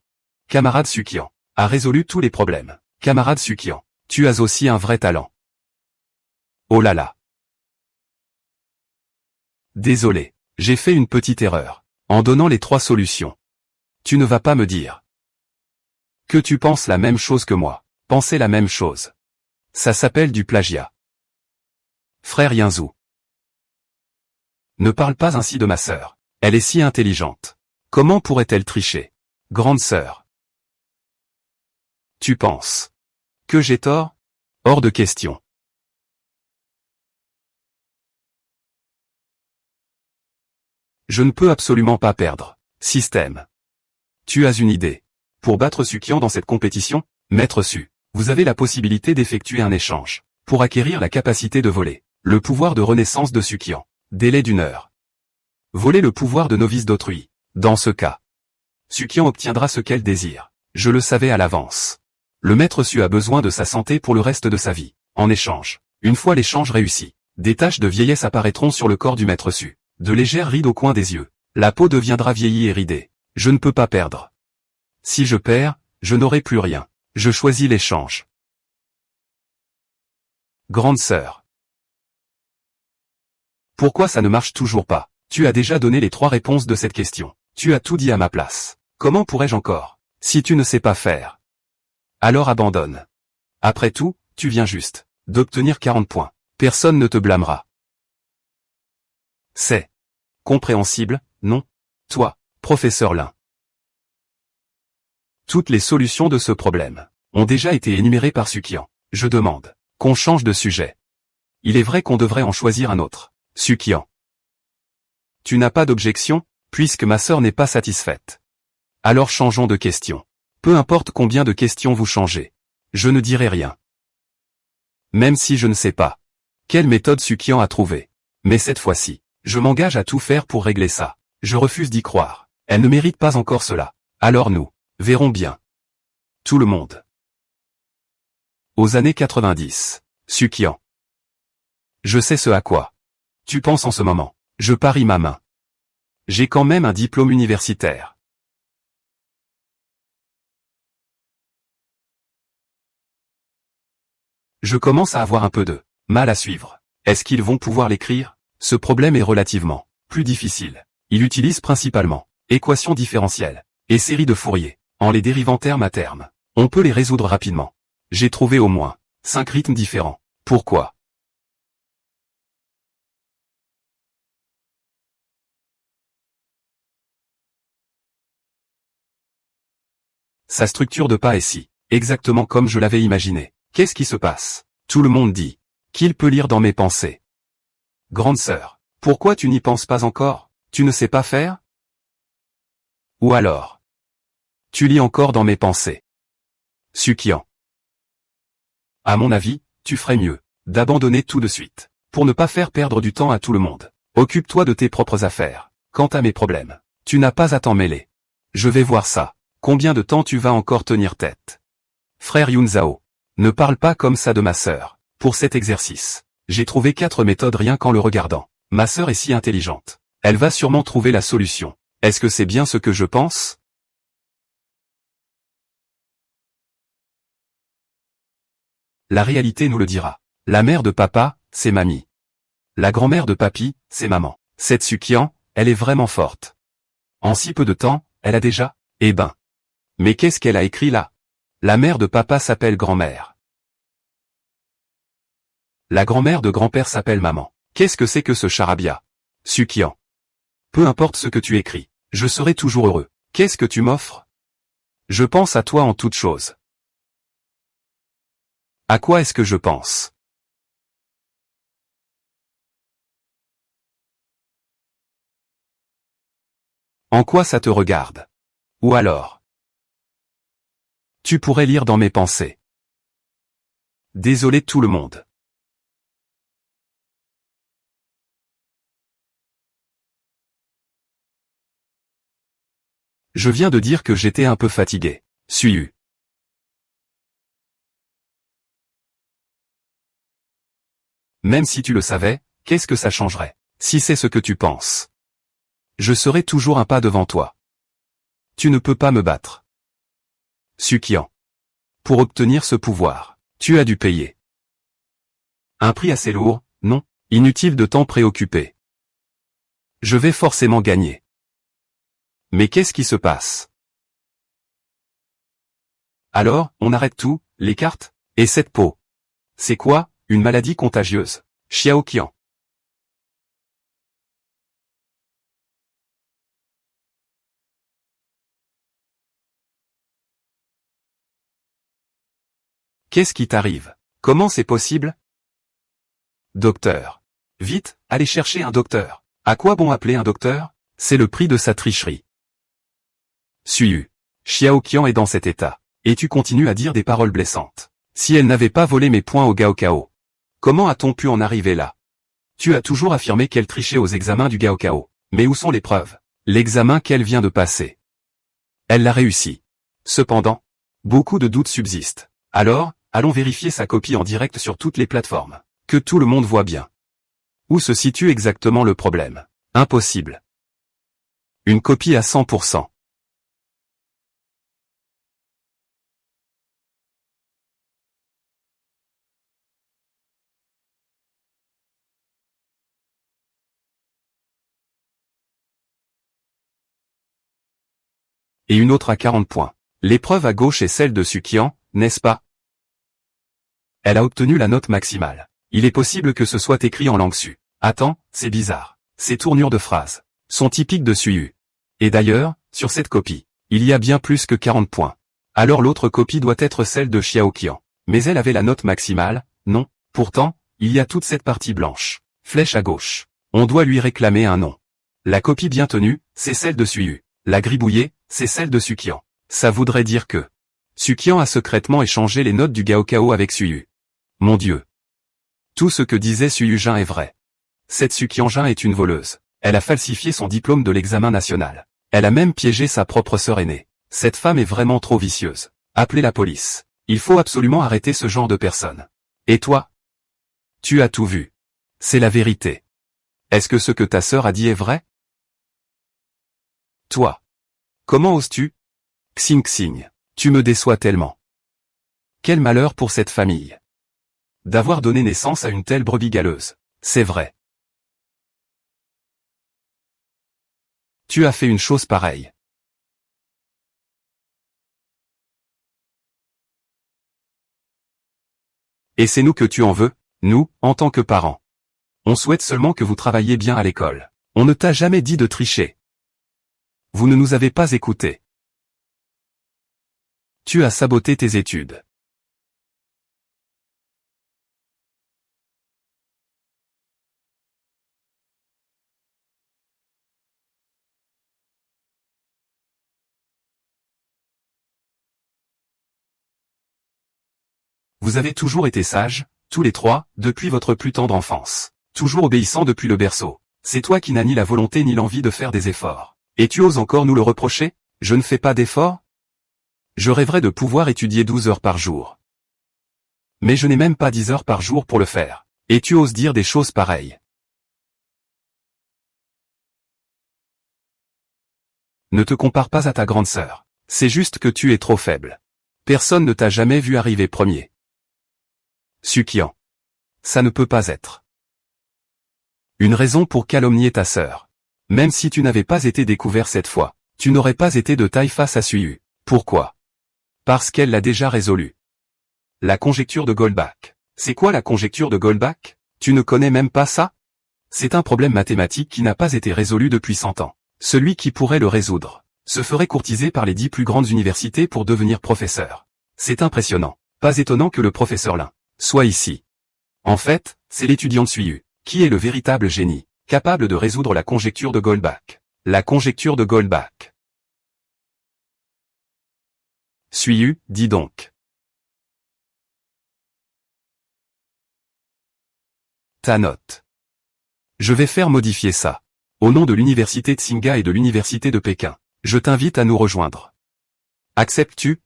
Camarade Sukian a résolu tous les problèmes. Camarade Sukian, tu as aussi un vrai talent. Oh là là. Désolé, j'ai fait une petite erreur. En donnant les 3 solutions. Tu ne vas pas me dire que tu penses la même chose que moi. Pensez la même chose. Ça s'appelle du plagiat. Frère Yinzou. Ne parle pas ainsi de ma sœur. Elle est si intelligente. Comment pourrait-elle tricher? Grande sœur. Tu penses que j'ai tort? Hors de question. Je ne peux absolument pas perdre. Système. Tu as une idée. Pour battre Sukian dans cette compétition, Maître Su, vous avez la possibilité d'effectuer un échange. Pour acquérir la capacité de voler. Le pouvoir de renaissance de Sukian. Délai d'1 heure. Voler le pouvoir de novice d'autrui. Dans ce cas, Sukian obtiendra ce qu'elle désire. Je le savais à l'avance. Le Maître Su a besoin de sa santé pour le reste de sa vie. En échange, une fois l'échange réussi, des taches de vieillesse apparaîtront sur le corps du Maître Su. De légères rides au coin des yeux. La peau deviendra vieillie et ridée. Je ne peux pas perdre. Si je perds, je n'aurai plus rien. Je choisis l'échange. Grande sœur. Pourquoi ça ne marche toujours pas? Tu as déjà donné les 3 réponses de cette question. Tu as tout dit à ma place. Comment pourrais-je encore? Si tu ne sais pas faire, alors abandonne. Après tout, tu viens juste d'obtenir 40 points. Personne ne te blâmera. C'est compréhensible, non? Toi, professeur Lin. Toutes les solutions de ce problème ont déjà été énumérées par Sukian. Je demande qu'on change de sujet. Il est vrai qu'on devrait en choisir un autre. Suqian. Tu n'as pas d'objection, puisque ma sœur n'est pas satisfaite. Alors changeons de question. Peu importe combien de questions vous changez. Je ne dirai rien. Même si je ne sais pas quelle méthode Suqian a trouvée. Mais cette fois-ci, je m'engage à tout faire pour régler ça. Je refuse d'y croire. Elle ne mérite pas encore cela. Alors nous verrons bien. Tout le monde. Aux années 90. Suqian. Je sais ce à quoi tu penses en ce moment. Je parie ma main. J'ai quand même un diplôme universitaire. Je commence à avoir un peu de mal à suivre. Est-ce qu'ils vont pouvoir l'écrire? Ce problème est relativement plus difficile. Il utilise principalement équations différentielles et séries de Fourier. En les dérivant terme à terme, on peut les résoudre rapidement. J'ai trouvé au moins 5 rythmes différents. Pourquoi? Sa structure de pas est si exactement comme je l'avais imaginé. Qu'est-ce qui se passe? Tout le monde dit qu'il peut lire dans mes pensées. Grande sœur, pourquoi tu n'y penses pas encore? Tu ne sais pas faire? Ou alors, tu lis encore dans mes pensées. Suqian. À mon avis, tu ferais mieux d'abandonner tout de suite, pour ne pas faire perdre du temps à tout le monde. Occupe-toi de tes propres affaires. Quant à mes problèmes, tu n'as pas à t'en mêler. Je vais voir ça. Combien de temps tu vas encore tenir tête? Frère Yunzao, ne parle pas comme ça de ma sœur. Pour cet exercice, j'ai trouvé 4 méthodes rien qu'en le regardant. Ma sœur est si intelligente. Elle va sûrement trouver la solution. Est-ce que c'est bien ce que je pense? La réalité nous le dira. La mère de papa, c'est mamie. La grand-mère de papy, c'est maman. Cette Suqian, elle est vraiment forte. En si peu de temps, elle a déjà... Eh ben. Mais qu'est-ce qu'elle a écrit là? La mère de papa s'appelle grand-mère. La grand-mère de grand-père s'appelle maman. Qu'est-ce que c'est que ce charabia? Suqian. Peu importe ce que tu écris, je serai toujours heureux. Qu'est-ce que tu m'offres? Je pense à toi en toutes choses. À quoi est-ce que je pense? En quoi ça te regarde? Ou alors? Tu pourrais lire dans mes pensées. Désolé tout le monde. Je viens de dire que j'étais un peu fatigué. Suis-eu. Même si tu le savais, qu'est-ce que ça changerait? Si c'est ce que tu penses. Je serai toujours un pas devant toi. Tu ne peux pas me battre. Suqian. Pour obtenir ce pouvoir, tu as dû payer. Un prix assez lourd, non? Inutile de t'en préoccuper. Je vais forcément gagner. Mais qu'est-ce qui se passe? Alors, on arrête tout, les cartes? Et cette peau? C'est quoi, une maladie contagieuse? Xiaoqian. Qu'est-ce qui t'arrive? Comment c'est possible? Docteur. Vite, allez chercher un docteur. À quoi bon appeler un docteur? C'est le prix de sa tricherie. Suis-eu. Xiaoqian est dans cet état. Et tu continues à dire des paroles blessantes. Si elle n'avait pas volé mes points au Gaokao. Comment a-t-on pu en arriver là? Tu as toujours affirmé qu'elle trichait aux examens du Gaokao. Mais où sont les preuves? L'examen qu'elle vient de passer. Elle l'a réussi. Cependant, beaucoup de doutes subsistent. Alors, allons vérifier sa copie en direct sur toutes les plateformes. Que tout le monde voit bien. Où se situe exactement le problème? Impossible. Une copie à 100%. Et une autre à 40 points. L'épreuve à gauche est celle de Suqian, n'est-ce pas? Elle a obtenu la note maximale. Il est possible que ce soit écrit en langue su. Attends, c'est bizarre. Ces tournures de phrases sont typiques de Suyu. Et d'ailleurs, sur cette copie, il y a bien plus que 40 points. Alors l'autre copie doit être celle de Xiaoqian. Mais elle avait la note maximale, non? Pourtant, il y a toute cette partie blanche. Flèche à gauche. On doit lui réclamer un nom. La copie bien tenue, c'est celle de Suyu. La gribouillée, c'est celle de Sukian. Ça voudrait dire que Sukian a secrètement échangé les notes du Gaokao avec Suyu. Mon Dieu. Tout ce que disait Suyu-jin est vrai. Cette Sukian-jin est une voleuse. Elle a falsifié son diplôme de l'examen national. Elle a même piégé sa propre sœur aînée. Cette femme est vraiment trop vicieuse. Appelez la police. Il faut absolument arrêter ce genre de personne. Et toi? Tu as tout vu. C'est la vérité. Est-ce que ce que ta sœur a dit est vrai? Toi. Comment oses-tu? Xing Xing. Tu me déçois tellement. Quel malheur pour cette famille. D'avoir donné naissance à une telle brebis galeuse. C'est vrai. Tu as fait une chose pareille. Et c'est nous que tu en veux, nous, en tant que parents. On souhaite seulement que vous travailliez bien à l'école. On ne t'a jamais dit de tricher. Vous ne nous avez pas écoutés. Tu as saboté tes études. Vous avez toujours été sages, tous les trois, depuis votre plus tendre enfance. Toujours obéissants depuis le berceau. C'est toi qui n'as ni la volonté ni l'envie de faire des efforts. Et tu oses encore nous le reprocher? Je ne fais pas d'efforts? Je rêverais de pouvoir étudier 12 heures par jour. Mais je n'ai même pas 10 heures par jour pour le faire. Et tu oses dire des choses pareilles. Ne te compare pas à ta grande sœur. C'est juste que tu es trop faible. Personne ne t'a jamais vu arriver premier. Sukian. Ça ne peut pas être une raison pour calomnier ta sœur. Même si tu n'avais pas été découvert cette fois, tu n'aurais pas été de taille face à Suyu. Pourquoi? Parce qu'elle l'a déjà résolu. La conjecture de Goldbach. C'est quoi la conjecture de Goldbach? Tu ne connais même pas ça? C'est un problème mathématique qui n'a pas été résolu depuis 100 ans. Celui qui pourrait le résoudre se ferait courtiser par les 10 plus grandes universités pour devenir professeur. C'est impressionnant. Pas étonnant que le professeur Lin soit ici. En fait, c'est l'étudiant de Suyu, qui est le véritable génie, capable de résoudre la conjecture de Goldbach. La conjecture de Goldbach. Suyu, dis donc. Ta note. Je vais faire modifier ça. Au nom de l'université de Tsinghua et de l'université de Pékin, je t'invite à nous rejoindre. Acceptes-tu?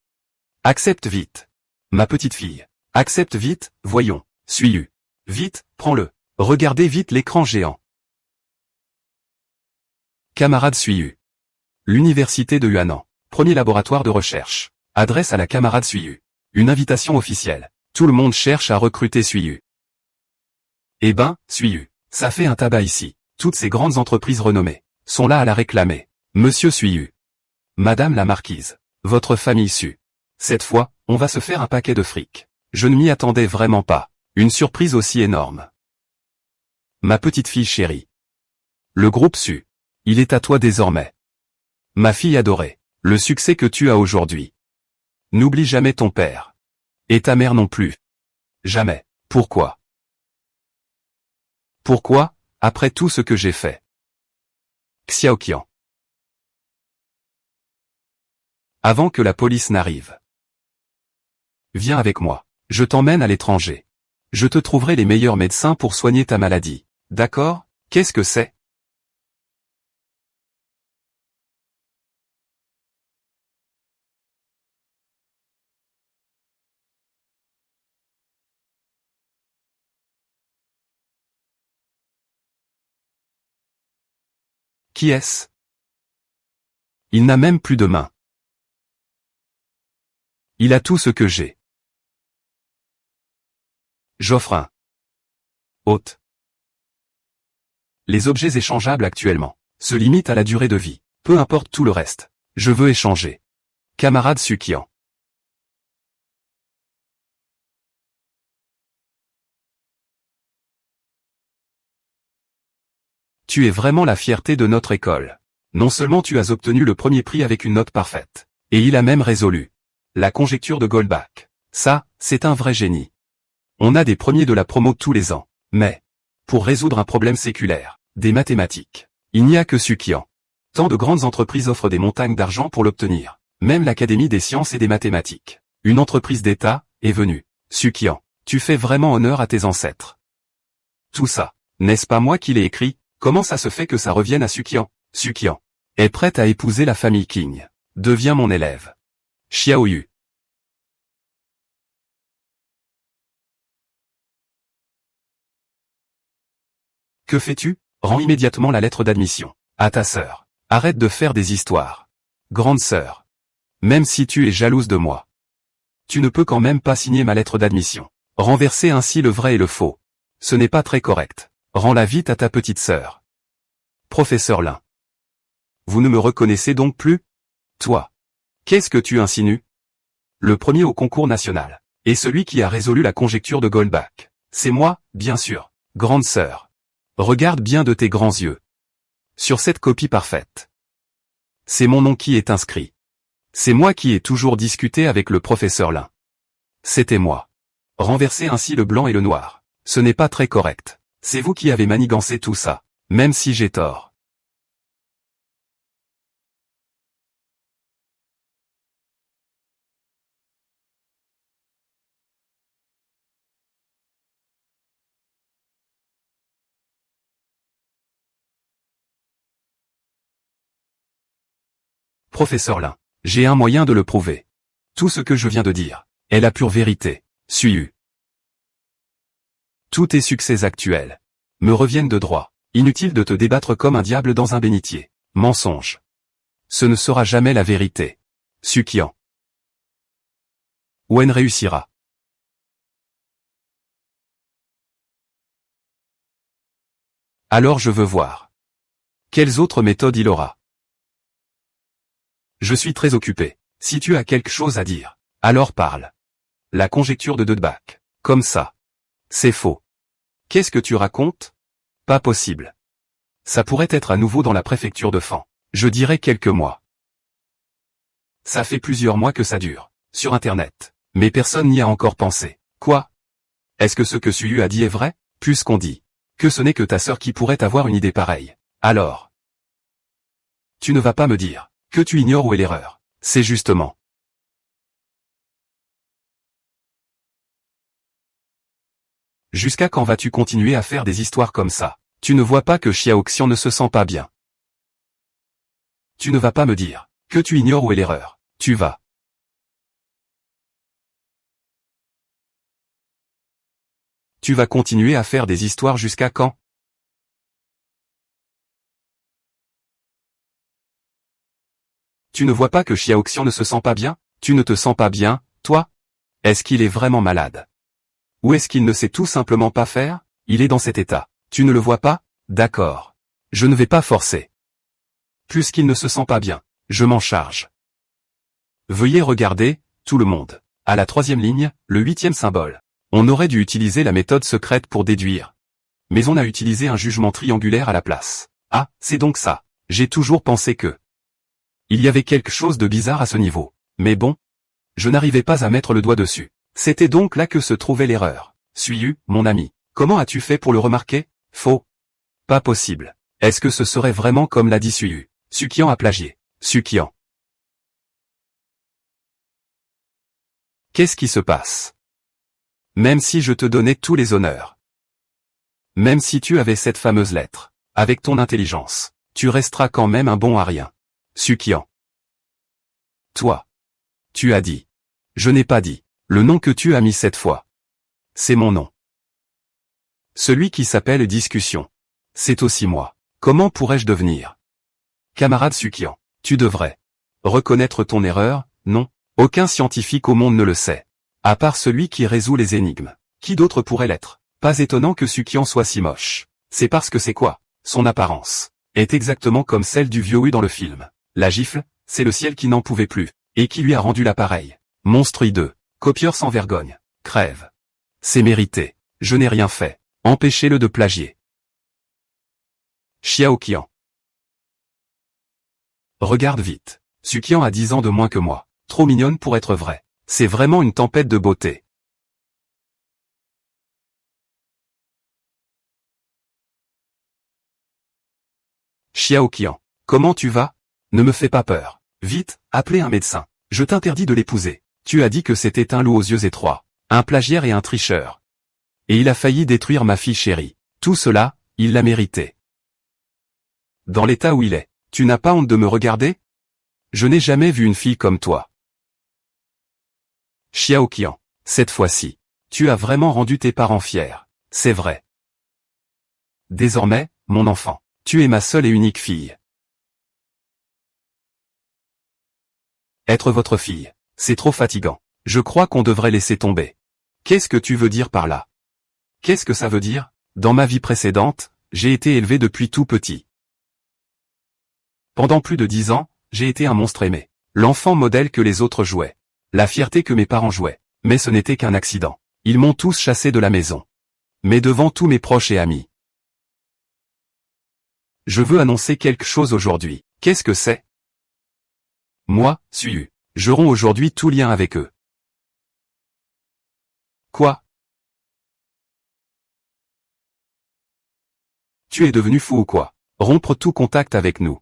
Accepte vite. Ma petite fille. Accepte vite, voyons. Suyu. Vite, prends-le. Regardez vite l'écran géant. Camarade Suyu. L'université de Huanan. Premier laboratoire de recherche. Adresse à la camarade Suyu. Une invitation officielle. Tout le monde cherche à recruter Suyu. Eh ben, Suyu. Ça fait un tabac ici. Toutes ces grandes entreprises renommées sont là à la réclamer. Monsieur Suyu. Madame la marquise. Votre famille Su. Cette fois, on va se faire un paquet de fric. Je ne m'y attendais vraiment pas. Une surprise aussi énorme. Ma petite fille chérie. Le groupe Su. Il est à toi désormais. Ma fille adorée. Le succès que tu as aujourd'hui. N'oublie jamais ton père. Et ta mère non plus. Jamais. Pourquoi? Pourquoi, après tout ce que j'ai fait? Xiaoqian. Avant que la police n'arrive. Viens avec moi. Je t'emmène à l'étranger. Je te trouverai les meilleurs médecins pour soigner ta maladie. D'accord? Qu'est-ce que c'est? Qui est-ce? Il n'a même plus de main. Il a tout ce que j'ai. J'offre un hôte. Les objets échangeables actuellement se limitent à la durée de vie. Peu importe tout le reste. Je veux échanger. Camarade Sukian. Tu es vraiment la fierté de notre école. Non seulement tu as obtenu le premier prix avec une note parfaite, et il a même résolu la conjecture de Goldbach. Ça, c'est un vrai génie. On a des premiers de la promo tous les ans. Mais, pour résoudre un problème séculaire, Des mathématiques. Il n'y a que Sukian. Tant de grandes entreprises offrent des montagnes d'argent pour l'obtenir. Même l'Académie des sciences et des mathématiques. Une entreprise d'État, est venue. Sukian, tu fais vraiment honneur à tes ancêtres. Tout ça, n'est-ce pas moi qui l'ai écrit? Comment ça se fait que ça revienne à Sukian? Sukian est prête à épouser la famille King. Deviens mon élève. Xiaoyu. Que fais-tu? Rends immédiatement la lettre d'admission à ta sœur. Arrête de faire des histoires. Grande sœur. Même si tu es jalouse de moi, tu ne peux quand même pas signer ma lettre d'admission. Renverser ainsi le vrai et le faux. Ce n'est pas très correct. Rends-la vite à ta petite sœur. Professeur Lin. Vous ne me reconnaissez donc plus? Toi. Qu'est-ce que tu insinues? Le premier au concours national. Et celui qui a résolu la conjecture de Goldbach. C'est moi, bien sûr. Grande sœur. Regarde bien de tes grands yeux. Sur cette copie parfaite. C'est mon nom qui est inscrit. C'est moi qui ai toujours discuté avec le professeur Lin. C'était moi. Renverser ainsi le blanc et le noir. Ce n'est pas très correct. C'est vous qui avez manigancé tout ça. Même si j'ai tort. Professeur Lin, j'ai un moyen de le prouver. Tout ce que je viens de dire est la pure vérité. Suis-eu. Tous tes succès actuels me reviennent de droit. Inutile de te débattre comme un diable dans un bénitier. Mensonge. Ce ne sera jamais la vérité. Sukian. Wen réussira. Alors je veux voir. Quelles autres méthodes il aura? Je suis très occupé. Si tu as quelque chose à dire, alors parle. La conjecture de Goldbach. Comme ça. C'est faux. Qu'est-ce que tu racontes? Pas possible. Ça pourrait être à nouveau dans la préfecture de Fan. Je dirais quelques mois. Ça fait plusieurs mois que ça dure. Sur Internet. Mais personne n'y a encore pensé. Quoi? Est-ce que ce que Suyu a dit est vrai? Puisqu'on dit que ce n'est que ta sœur qui pourrait avoir une idée pareille. Alors. Tu ne vas pas me dire que tu ignores où est l'erreur. C'est justement. Jusqu'à quand vas-tu continuer à faire des histoires comme ça? Tu ne vois pas que Xiaoxian ne se sent pas bien. Tu ne vas pas me dire que tu ignores où est l'erreur. Tu vas. Tu vas continuer à faire des histoires jusqu'à quand? Tu ne vois pas que Xiaoxian ne se sent pas bien? Tu ne te sens pas bien, toi? Est-ce qu'il est vraiment malade? Ou est-ce qu'il ne sait tout simplement pas faire? Il est dans cet état. Tu ne le vois pas? D'accord. Je ne vais pas forcer. Puisqu'il ne se sent pas bien, je m'en charge. Veuillez regarder, tout le monde. À la 3e ligne, le 8e symbole. On aurait dû utiliser la méthode secrète pour déduire. Mais on a utilisé un jugement triangulaire à la place. Ah, c'est donc ça. J'ai toujours pensé que il y avait quelque chose de bizarre à ce niveau. Mais bon, je n'arrivais pas à mettre le doigt dessus. C'était donc là que se trouvait l'erreur. Suis-eu, mon ami. Comment as-tu fait pour le remarquer? Faux. Pas possible. Est-ce que ce serait vraiment comme l'a dit Suyu? Sukian a plagié. Sukian. Qu'est-ce qui se passe? Même si je te donnais tous les honneurs. Même si tu avais cette fameuse lettre. Avec ton intelligence, tu resteras quand même un bon à rien. Sukian. Toi. Tu as dit. Je n'ai pas dit. Le nom que tu as mis cette fois. C'est mon nom. Celui qui s'appelle discussion. C'est aussi moi. Comment pourrais-je devenir? Camarade Sukian. Tu devrais reconnaître ton erreur, non? Aucun scientifique au monde ne le sait. À part celui qui résout les énigmes. Qui d'autre pourrait l'être? Pas étonnant que Sukian soit si moche. C'est parce que c'est quoi? Son apparence est exactement comme celle du vieux Wu dans le film. La gifle, c'est le ciel qui n'en pouvait plus, et qui lui a rendu l'appareil. Monstre hideux. Copieur sans vergogne. Crève. C'est mérité. Je n'ai rien fait. Empêchez-le de plagier. Xiaoqian. Regarde vite. Sukian a 10 ans de moins que moi. Trop mignonne pour être vrai. C'est vraiment une tempête de beauté. Xiao Qian. Comment tu vas? Ne me fais pas peur. Vite, appelez un médecin. Je t'interdis de l'épouser. Tu as dit que c'était un loup aux yeux étroits, un plagiaire et un tricheur. Et il a failli détruire ma fille chérie. Tout cela, il l'a mérité. Dans l'état où il est, tu n'as pas honte de me regarder? Je n'ai jamais vu une fille comme toi. Xiao Qian. Cette fois-ci, tu as vraiment rendu tes parents fiers. C'est vrai. Désormais, mon enfant, tu es ma seule et unique fille. Être votre fille, c'est trop fatigant. Je crois qu'on devrait laisser tomber. Qu'est-ce que tu veux dire par là? Qu'est-ce que ça veut dire? Dans ma vie précédente, j'ai été élevé depuis tout petit. Pendant plus de 10 ans, j'ai été un monstre aimé. L'enfant modèle que les autres jouaient. La fierté que mes parents jouaient. Mais ce n'était qu'un accident. Ils m'ont tous chassé de la maison. Mais devant tous mes proches et amis. Je veux annoncer quelque chose aujourd'hui. Qu'est-ce que c'est? Moi, Suyu. Je romps aujourd'hui tout lien avec eux. Quoi? Tu es devenu fou ou quoi? Rompre tout contact avec nous.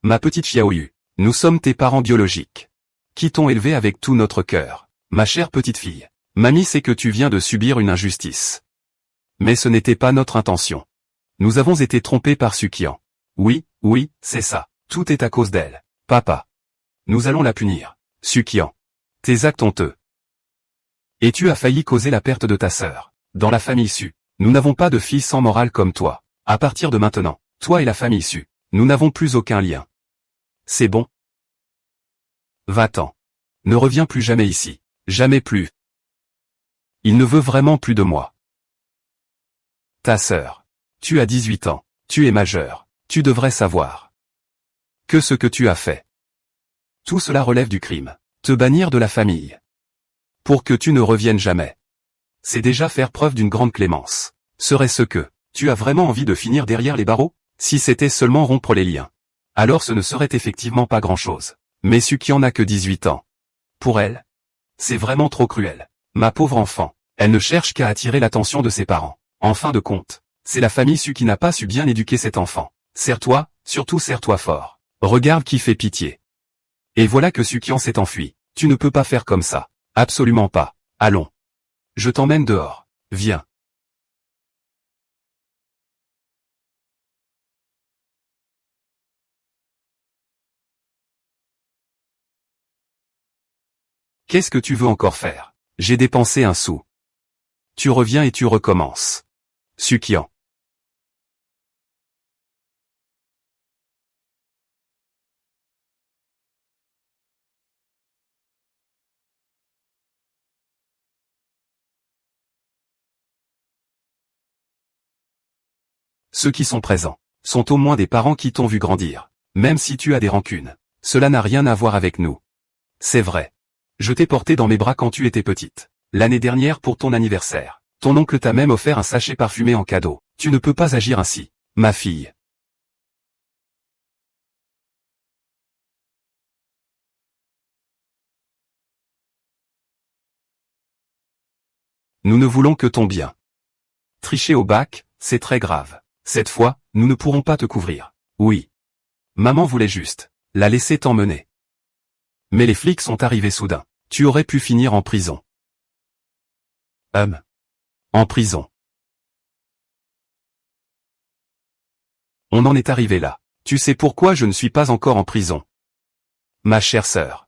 Ma petite Xiaoyu, nous sommes tes parents biologiques. Qui t'ont élevé avec tout notre cœur. Ma chère petite fille. Mamie sait que tu viens de subir une injustice. Mais ce n'était pas notre intention. Nous avons été trompés par Sukian. Oui, c'est ça. Tout est à cause d'elle. Papa. Nous allons la punir. Sukian. Tes actes honteux. Et tu as failli causer la perte de ta sœur. Dans la famille Su. Nous n'avons pas de fille sans morale comme toi. À partir de maintenant, toi et la famille Su, nous n'avons plus aucun lien. C'est bon. Va-t'en. Ne reviens plus jamais ici. Jamais plus. Il ne veut vraiment plus de moi. Ta sœur. Tu as 18 ans. Tu es majeur. Tu devrais savoir. Que ce que tu as fait. Tout cela relève du crime. Te bannir de la famille. Pour que tu ne reviennes jamais. C'est déjà faire preuve d'une grande clémence. Serait-ce que, tu as vraiment envie de finir derrière les barreaux? Si c'était seulement rompre les liens. Alors ce ne serait effectivement pas grand-chose. Mais Suki n'a que 18 ans. Pour elle, c'est vraiment trop cruel. Ma pauvre enfant, elle ne cherche qu'à attirer l'attention de ses parents. En fin de compte, c'est la famille Su qui n'a pas su bien éduquer cet enfant. Serre-toi, surtout serre-toi fort. Regarde qui fait pitié. Et voilà que Sukian s'est enfui. Tu ne peux pas faire comme ça. Absolument pas. Allons. Je t'emmène dehors. Viens. Qu'est-ce que tu veux encore faire? J'ai dépensé un sou. Tu reviens et tu recommences. Sukian. Ceux qui sont présents sont au moins des parents qui t'ont vu grandir. Même si tu as des rancunes. Cela n'a rien à voir avec nous. C'est vrai. Je t'ai porté dans mes bras quand tu étais petite. L'année dernière pour ton anniversaire. Ton oncle t'a même offert un sachet parfumé en cadeau. Tu ne peux pas agir ainsi, ma fille. Nous ne voulons que ton bien. Tricher au bac, c'est très grave. Cette fois, nous ne pourrons pas te couvrir. Oui. Maman voulait juste la laisser t'emmener. Mais les flics sont arrivés soudain. Tu aurais pu finir en prison. En prison. On en est arrivé là. Tu sais pourquoi je ne suis pas encore en prison? Ma chère sœur.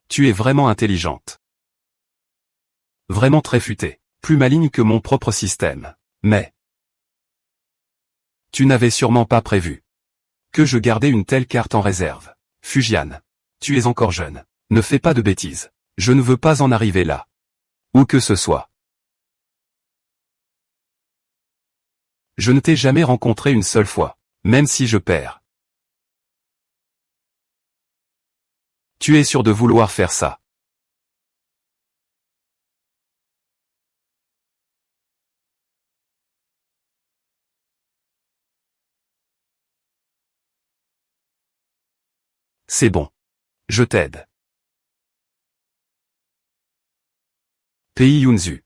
Tu es vraiment intelligente. Vraiment très futée. Plus maligne que mon propre système. Mais tu n'avais sûrement pas prévu que je gardais une telle carte en réserve. Fujian. Tu es encore jeune. Ne fais pas de bêtises. Je ne veux pas en arriver là. Où que ce soit. Je ne t'ai jamais rencontré une seule fois. Même si je perds. Tu es sûr de vouloir faire ça. C'est bon. Je t'aide. Pays Yunzu.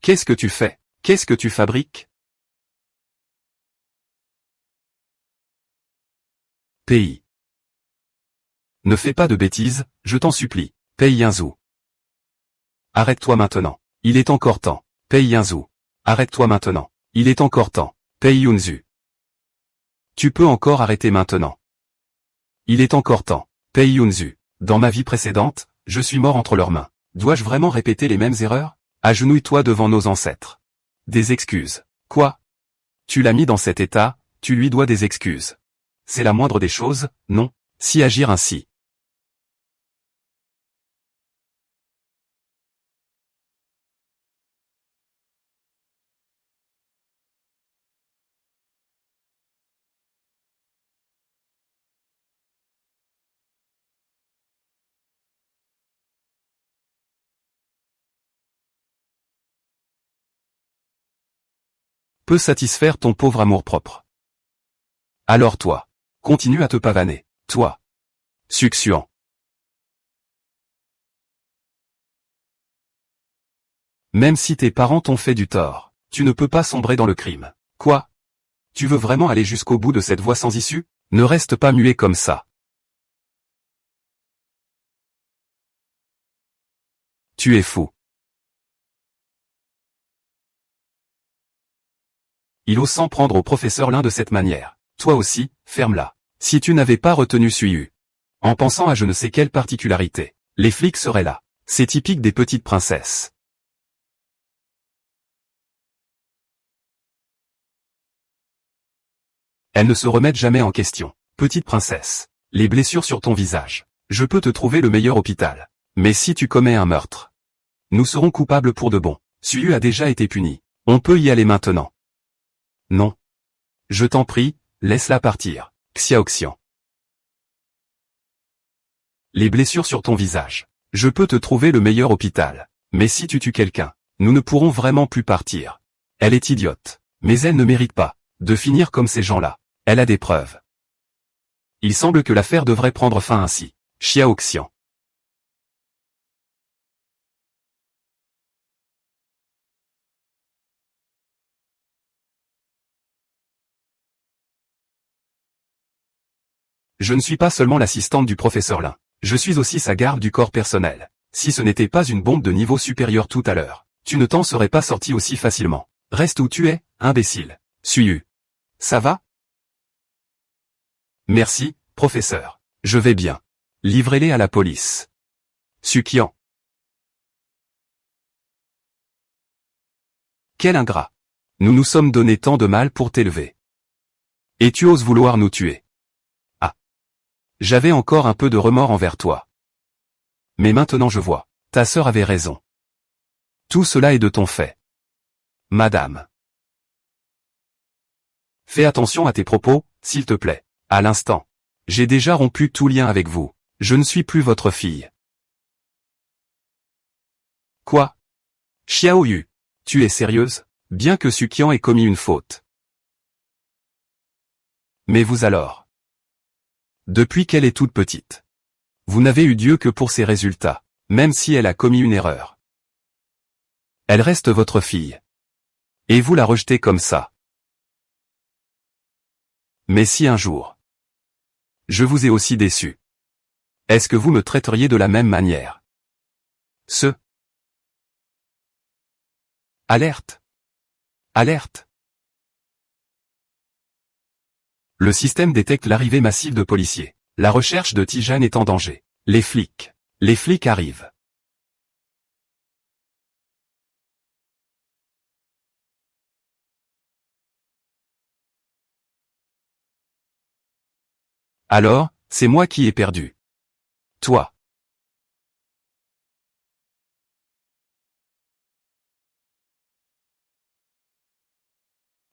Qu'est-ce que tu fais? Qu'est-ce que tu fabriques? Pays. Ne fais pas de bêtises, je t'en supplie. Pei Yinzhu. Arrête-toi maintenant. Il est encore temps. Pei Yinzhu. Arrête-toi maintenant. Il est encore temps. Pei Yunzu. Tu peux encore arrêter maintenant. Il est encore temps. Pei Yunzu. Dans ma vie précédente, je suis mort entre leurs mains. Dois-je vraiment répéter les mêmes erreurs? Agenouille-toi devant nos ancêtres. Des excuses. Quoi? Tu l'as mis dans cet état, tu lui dois des excuses. C'est la moindre des choses, non? Si agir ainsi. Peut satisfaire ton pauvre amour-propre. Alors toi. Continue à te pavaner. Toi. Succiant. Même si tes parents t'ont fait du tort, tu ne peux pas sombrer dans le crime. Quoi? Tu veux vraiment aller jusqu'au bout de cette voie sans issue? Ne reste pas muet comme ça. Tu es fou. Il ose s'en prendre au professeur Lin de cette manière. Toi aussi, ferme-la. Si tu n'avais pas retenu Suyu. En pensant à je ne sais quelle particularité, les flics seraient là. C'est typique des petites princesses. Elles ne se remettent jamais en question. Petite princesse. Les blessures sur ton visage. Je peux te trouver le meilleur hôpital. Mais si tu commets un meurtre, nous serons coupables pour de bon. Suyu a déjà été puni. On peut y aller maintenant. Non. Je t'en prie, laisse-la partir. Xiaoxian. Les blessures sur ton visage. Je peux te trouver le meilleur hôpital. Mais si tu tues quelqu'un, nous ne pourrons vraiment plus partir. Elle est idiote. Mais elle ne mérite pas de finir comme ces gens-là. Elle a des preuves. Il semble que l'affaire devrait prendre fin ainsi. Xiaoxian. Je ne suis pas seulement l'assistante du professeur Lin. Je suis aussi sa garde du corps personnel. Si ce n'était pas une bombe de niveau supérieur tout à l'heure, tu ne t'en serais pas sorti aussi facilement. Reste où tu es, imbécile. Suyu. Ça va? Merci, professeur. Je vais bien. Livrez-les à la police. Sukian. Quel ingrat. Nous nous sommes donné tant de mal pour t'élever. Et tu oses vouloir nous tuer. Ah. J'avais encore un peu de remords envers toi. Mais maintenant je vois. Ta sœur avait raison. Tout cela est de ton fait. Madame. Fais attention à tes propos, s'il te plaît. À l'instant. J'ai déjà rompu tout lien avec vous. Je ne suis plus votre fille. Quoi? Xiao Yu. Tu es sérieuse? Bien que Sukian ait commis une faute. Mais vous alors? Depuis qu'elle est toute petite. Vous n'avez eu Dieu que pour ses résultats, même si elle a commis une erreur. Elle reste votre fille. Et vous la rejetez comme ça. Mais si un jour, je vous ai aussi déçu, est-ce que vous me traiteriez de la même manière? Alerte! Alerte! Le système détecte l'arrivée massive de policiers. La recherche de Tijan est en danger. Les flics arrivent. Alors, c'est moi qui ai perdu. Toi.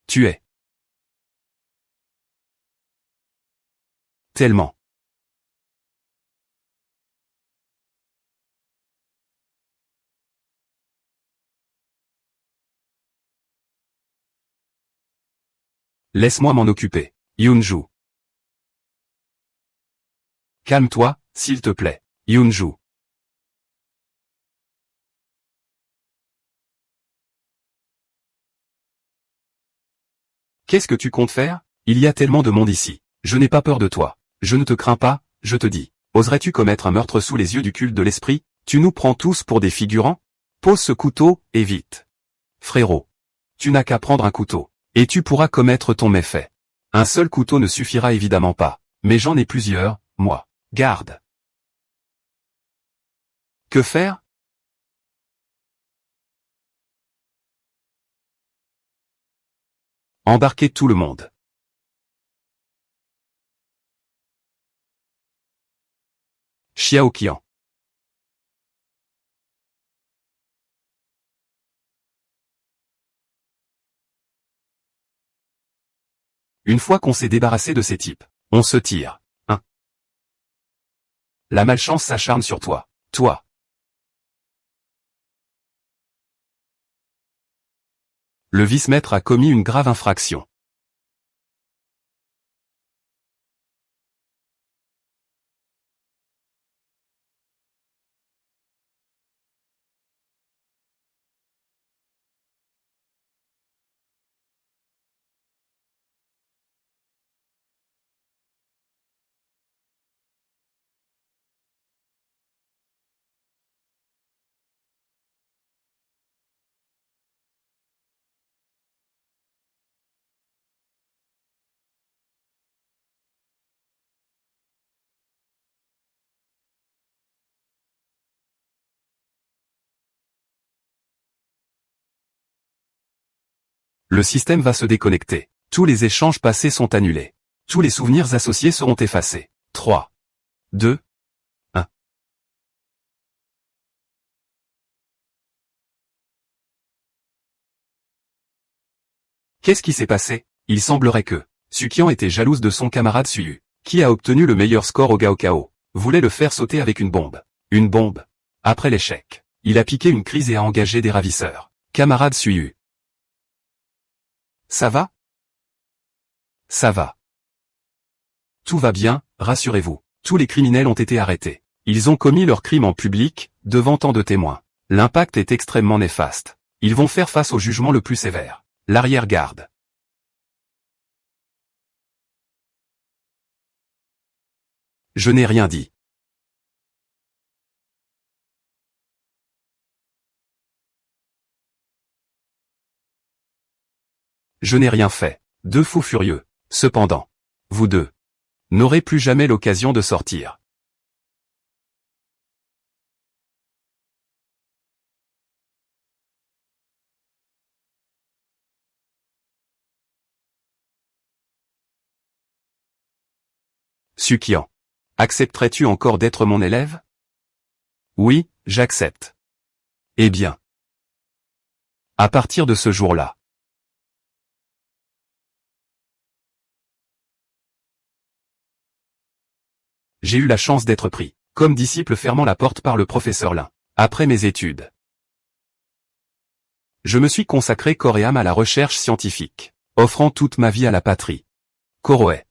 Tu es. Tellement. Laisse-moi m'en occuper. Yunju. Calme-toi, s'il te plaît. Yunju. Qu'est-ce que tu comptes faire? Il y a tellement de monde ici. Je n'ai pas peur de toi. Je ne te crains pas, je te dis. Oserais-tu commettre un meurtre sous les yeux du culte de l'esprit? Tu nous prends tous pour des figurants? Pose ce couteau, et vite. Frérot. Tu n'as qu'à prendre un couteau, et tu pourras commettre ton méfait. Un seul couteau ne suffira évidemment pas, mais j'en ai plusieurs, moi. Garde. Que faire? Embarquer tout le monde. Xiaoqian. Une fois qu'on s'est débarrassé de ces types, on se tire. 1. La malchance s'acharne sur toi. Toi. Le vice-maître a commis une grave infraction. Le système va se déconnecter. Tous les échanges passés sont annulés. Tous les souvenirs associés seront effacés. 3, 2, 1. Qu'est-ce qui s'est passé? Il semblerait que Suqian était jalouse de son camarade Suyu, qui a obtenu le meilleur score au Gaokao, voulait le faire sauter avec une bombe. Une bombe. Après l'échec, il a piqué une crise et a engagé des ravisseurs. Camarade Suyu. Ça va? Ça va. Tout va bien, rassurez-vous. Tous les criminels ont été arrêtés. Ils ont commis leur crime en public, devant tant de témoins. L'impact est extrêmement néfaste. Ils vont faire face au jugement le plus sévère. L'arrière-garde. Je n'ai rien dit. Je n'ai rien fait. Deux fous furieux. Cependant, vous deux n'aurez plus jamais l'occasion de sortir. Suqian. Accepterais-tu encore d'être mon élève? Oui, j'accepte. Eh bien. À partir de ce jour-là. J'ai eu la chance d'être pris, comme disciple fermant la porte par le professeur Lin. Après mes études, je me suis consacré corps et âme à la recherche scientifique, offrant toute ma vie à la patrie. Koroe.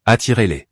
Attirez-les.